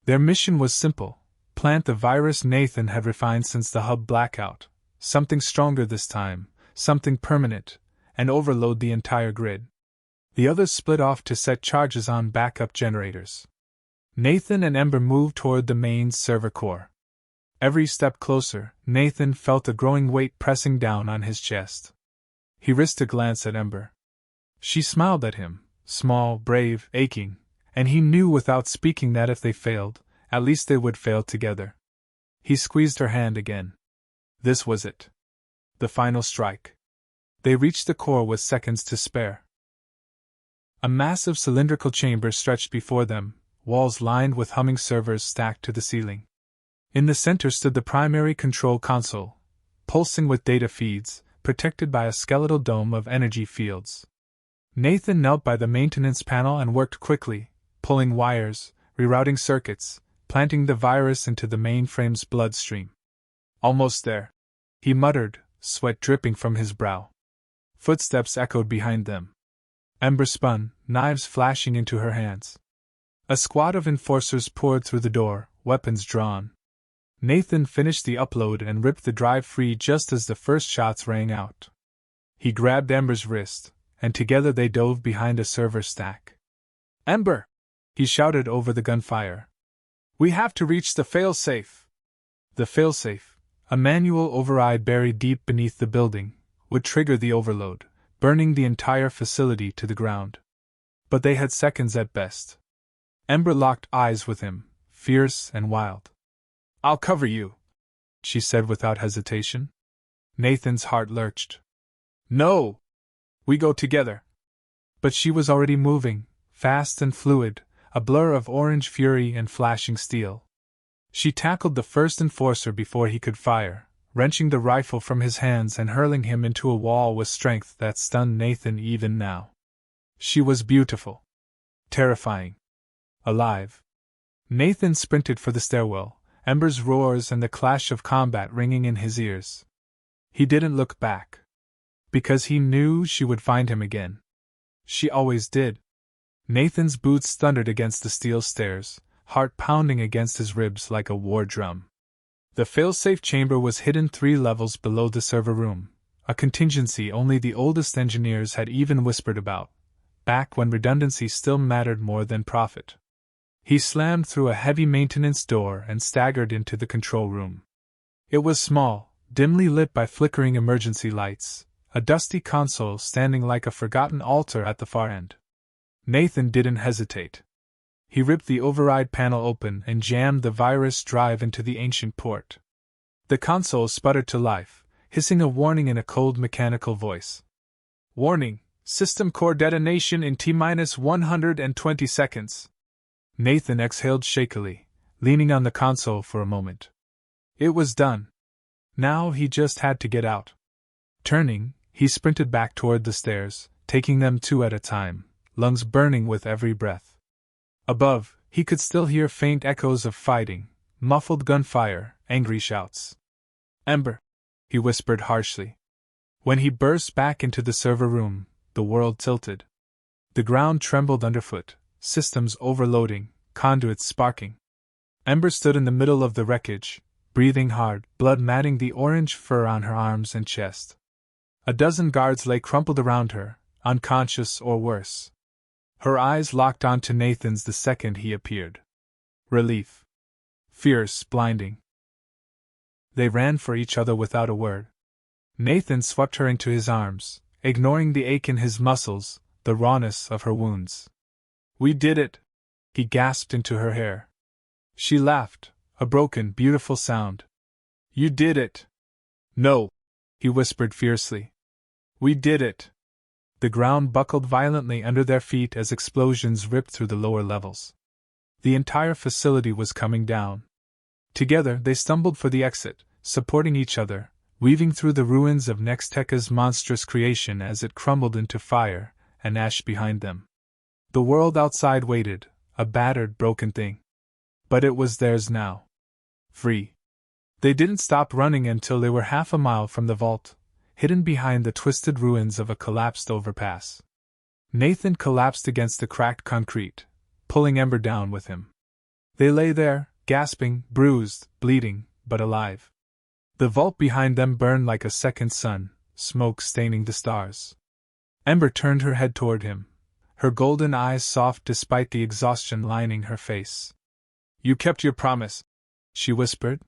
Their mission was simple: plant the virus Nathan had refined since the hub blackout, something stronger this time, something permanent, and overload the entire grid. The others split off to set charges on backup generators. Nathan and Ember moved toward the main server core. Every step closer, Nathan felt a growing weight pressing down on his chest. He risked a glance at Ember. She smiled at him, small, brave, aching, and he knew without speaking that if they failed, at least they would fail together. He squeezed her hand again. This was it. The final strike. They reached the core with seconds to spare. A massive cylindrical chamber stretched before them, walls lined with humming servers stacked to the ceiling. In the center stood the primary control console, pulsing with data feeds, protected by a skeletal dome of energy fields. Nathan knelt by the maintenance panel and worked quickly, pulling wires, rerouting circuits, planting the virus into the mainframe's bloodstream. Almost there, he muttered, sweat dripping from his brow. Footsteps echoed behind them. Ember spun, knives flashing into her hands. A squad of enforcers poured through the door, weapons drawn. Nathan finished the upload and ripped the drive free just as the first shots rang out. He grabbed Ember's wrist, and together they dove behind a server stack. Ember! He shouted over the gunfire. We have to reach the failsafe. The failsafe, a manual override buried deep beneath the building, would trigger the overload, burning the entire facility to the ground. But they had seconds at best. Ember locked eyes with him, fierce and wild. I'll cover you, she said without hesitation. Nathan's heart lurched. No! We go together. But she was already moving, fast and fluid, a blur of orange fury and flashing steel. She tackled the first enforcer before he could fire, wrenching the rifle from his hands and hurling him into a wall with strength that stunned Nathan even now. She was beautiful. Terrifying. Alive. Nathan sprinted for the stairwell, Ember's roars and the clash of combat ringing in his ears. He didn't look back. Because he knew she would find him again. She always did. Nathan's boots thundered against the steel stairs, heart pounding against his ribs like a war drum. The failsafe chamber was hidden 3 levels below the server room, a contingency only the oldest engineers had even whispered about, back when redundancy still mattered more than profit. He slammed through a heavy maintenance door and staggered into the control room. It was small, dimly lit by flickering emergency lights, a dusty console standing like a forgotten altar at the far end. Nathan didn't hesitate. He ripped the override panel open and jammed the virus drive into the ancient port. The console sputtered to life, hissing a warning in a cold mechanical voice. Warning, system core detonation in T-120 seconds. Nathan exhaled shakily, leaning on the console for a moment. It was done. Now he just had to get out. Turning, he sprinted back toward the stairs, taking them 2 at a time, lungs burning with every breath. Above, he could still hear faint echoes of fighting, muffled gunfire, angry shouts. "Ember," he whispered harshly. When he burst back into the server room, the world tilted. The ground trembled underfoot, systems overloading, conduits sparking. Ember stood in the middle of the wreckage, breathing hard, blood matting the orange fur on her arms and chest. A dozen guards lay crumpled around her, unconscious or worse. Her eyes locked onto Nathan's the second he appeared. Relief. Fierce, blinding. They ran for each other without a word. Nathan swept her into his arms, ignoring the ache in his muscles, the rawness of her wounds. "We did it!" he gasped into her hair. She laughed, a broken, beautiful sound. "You did it!" "No!" he whispered fiercely. "We did it!" The ground buckled violently under their feet as explosions ripped through the lower levels. The entire facility was coming down. Together they stumbled for the exit, supporting each other, weaving through the ruins of Nexteca's monstrous creation as it crumbled into fire and ash behind them. The world outside waited, a battered, broken thing. But it was theirs now. Free. They didn't stop running until they were half a mile from the vault, hidden behind the twisted ruins of a collapsed overpass. Nathan collapsed against the cracked concrete, pulling Ember down with him. They lay there, gasping, bruised, bleeding, but alive. The vault behind them burned like a second sun, smoke staining the stars. Ember turned her head toward him, her golden eyes soft despite the exhaustion lining her face. "You kept your promise," she whispered.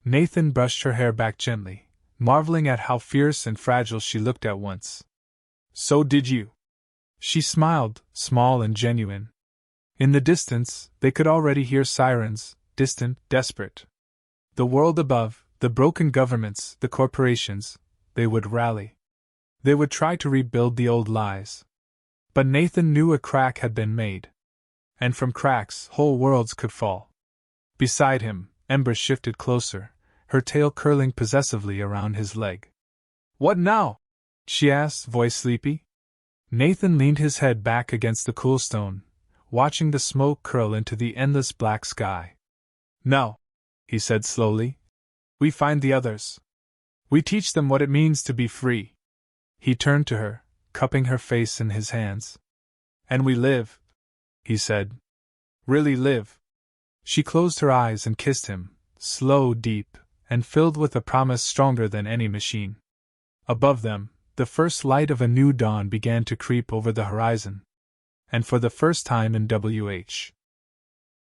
Nathan brushed her hair back gently, marveling at how fierce and fragile she looked at once. "So did you." She smiled, small and genuine. In the distance, they could already hear sirens, distant, desperate. The world above, the broken governments, the corporations, they would rally. They would try to rebuild the old lies. But Nathan knew a crack had been made. And from cracks, whole worlds could fall. Beside him, Ember shifted closer, her tail curling possessively around his leg. "What now?" she asked, voice sleepy. Nathan leaned his head back against the cool stone, watching the smoke curl into the endless black sky. "Now," he said slowly, "we find the others. We teach them what it means to be free." He turned to her, cupping her face in his hands. "And we live," he said. "Really live." She closed her eyes and kissed him, slow, deep, and filled with a promise stronger than any machine. Above them, the first light of a new dawn began to creep over the horizon. And for the first time in WH.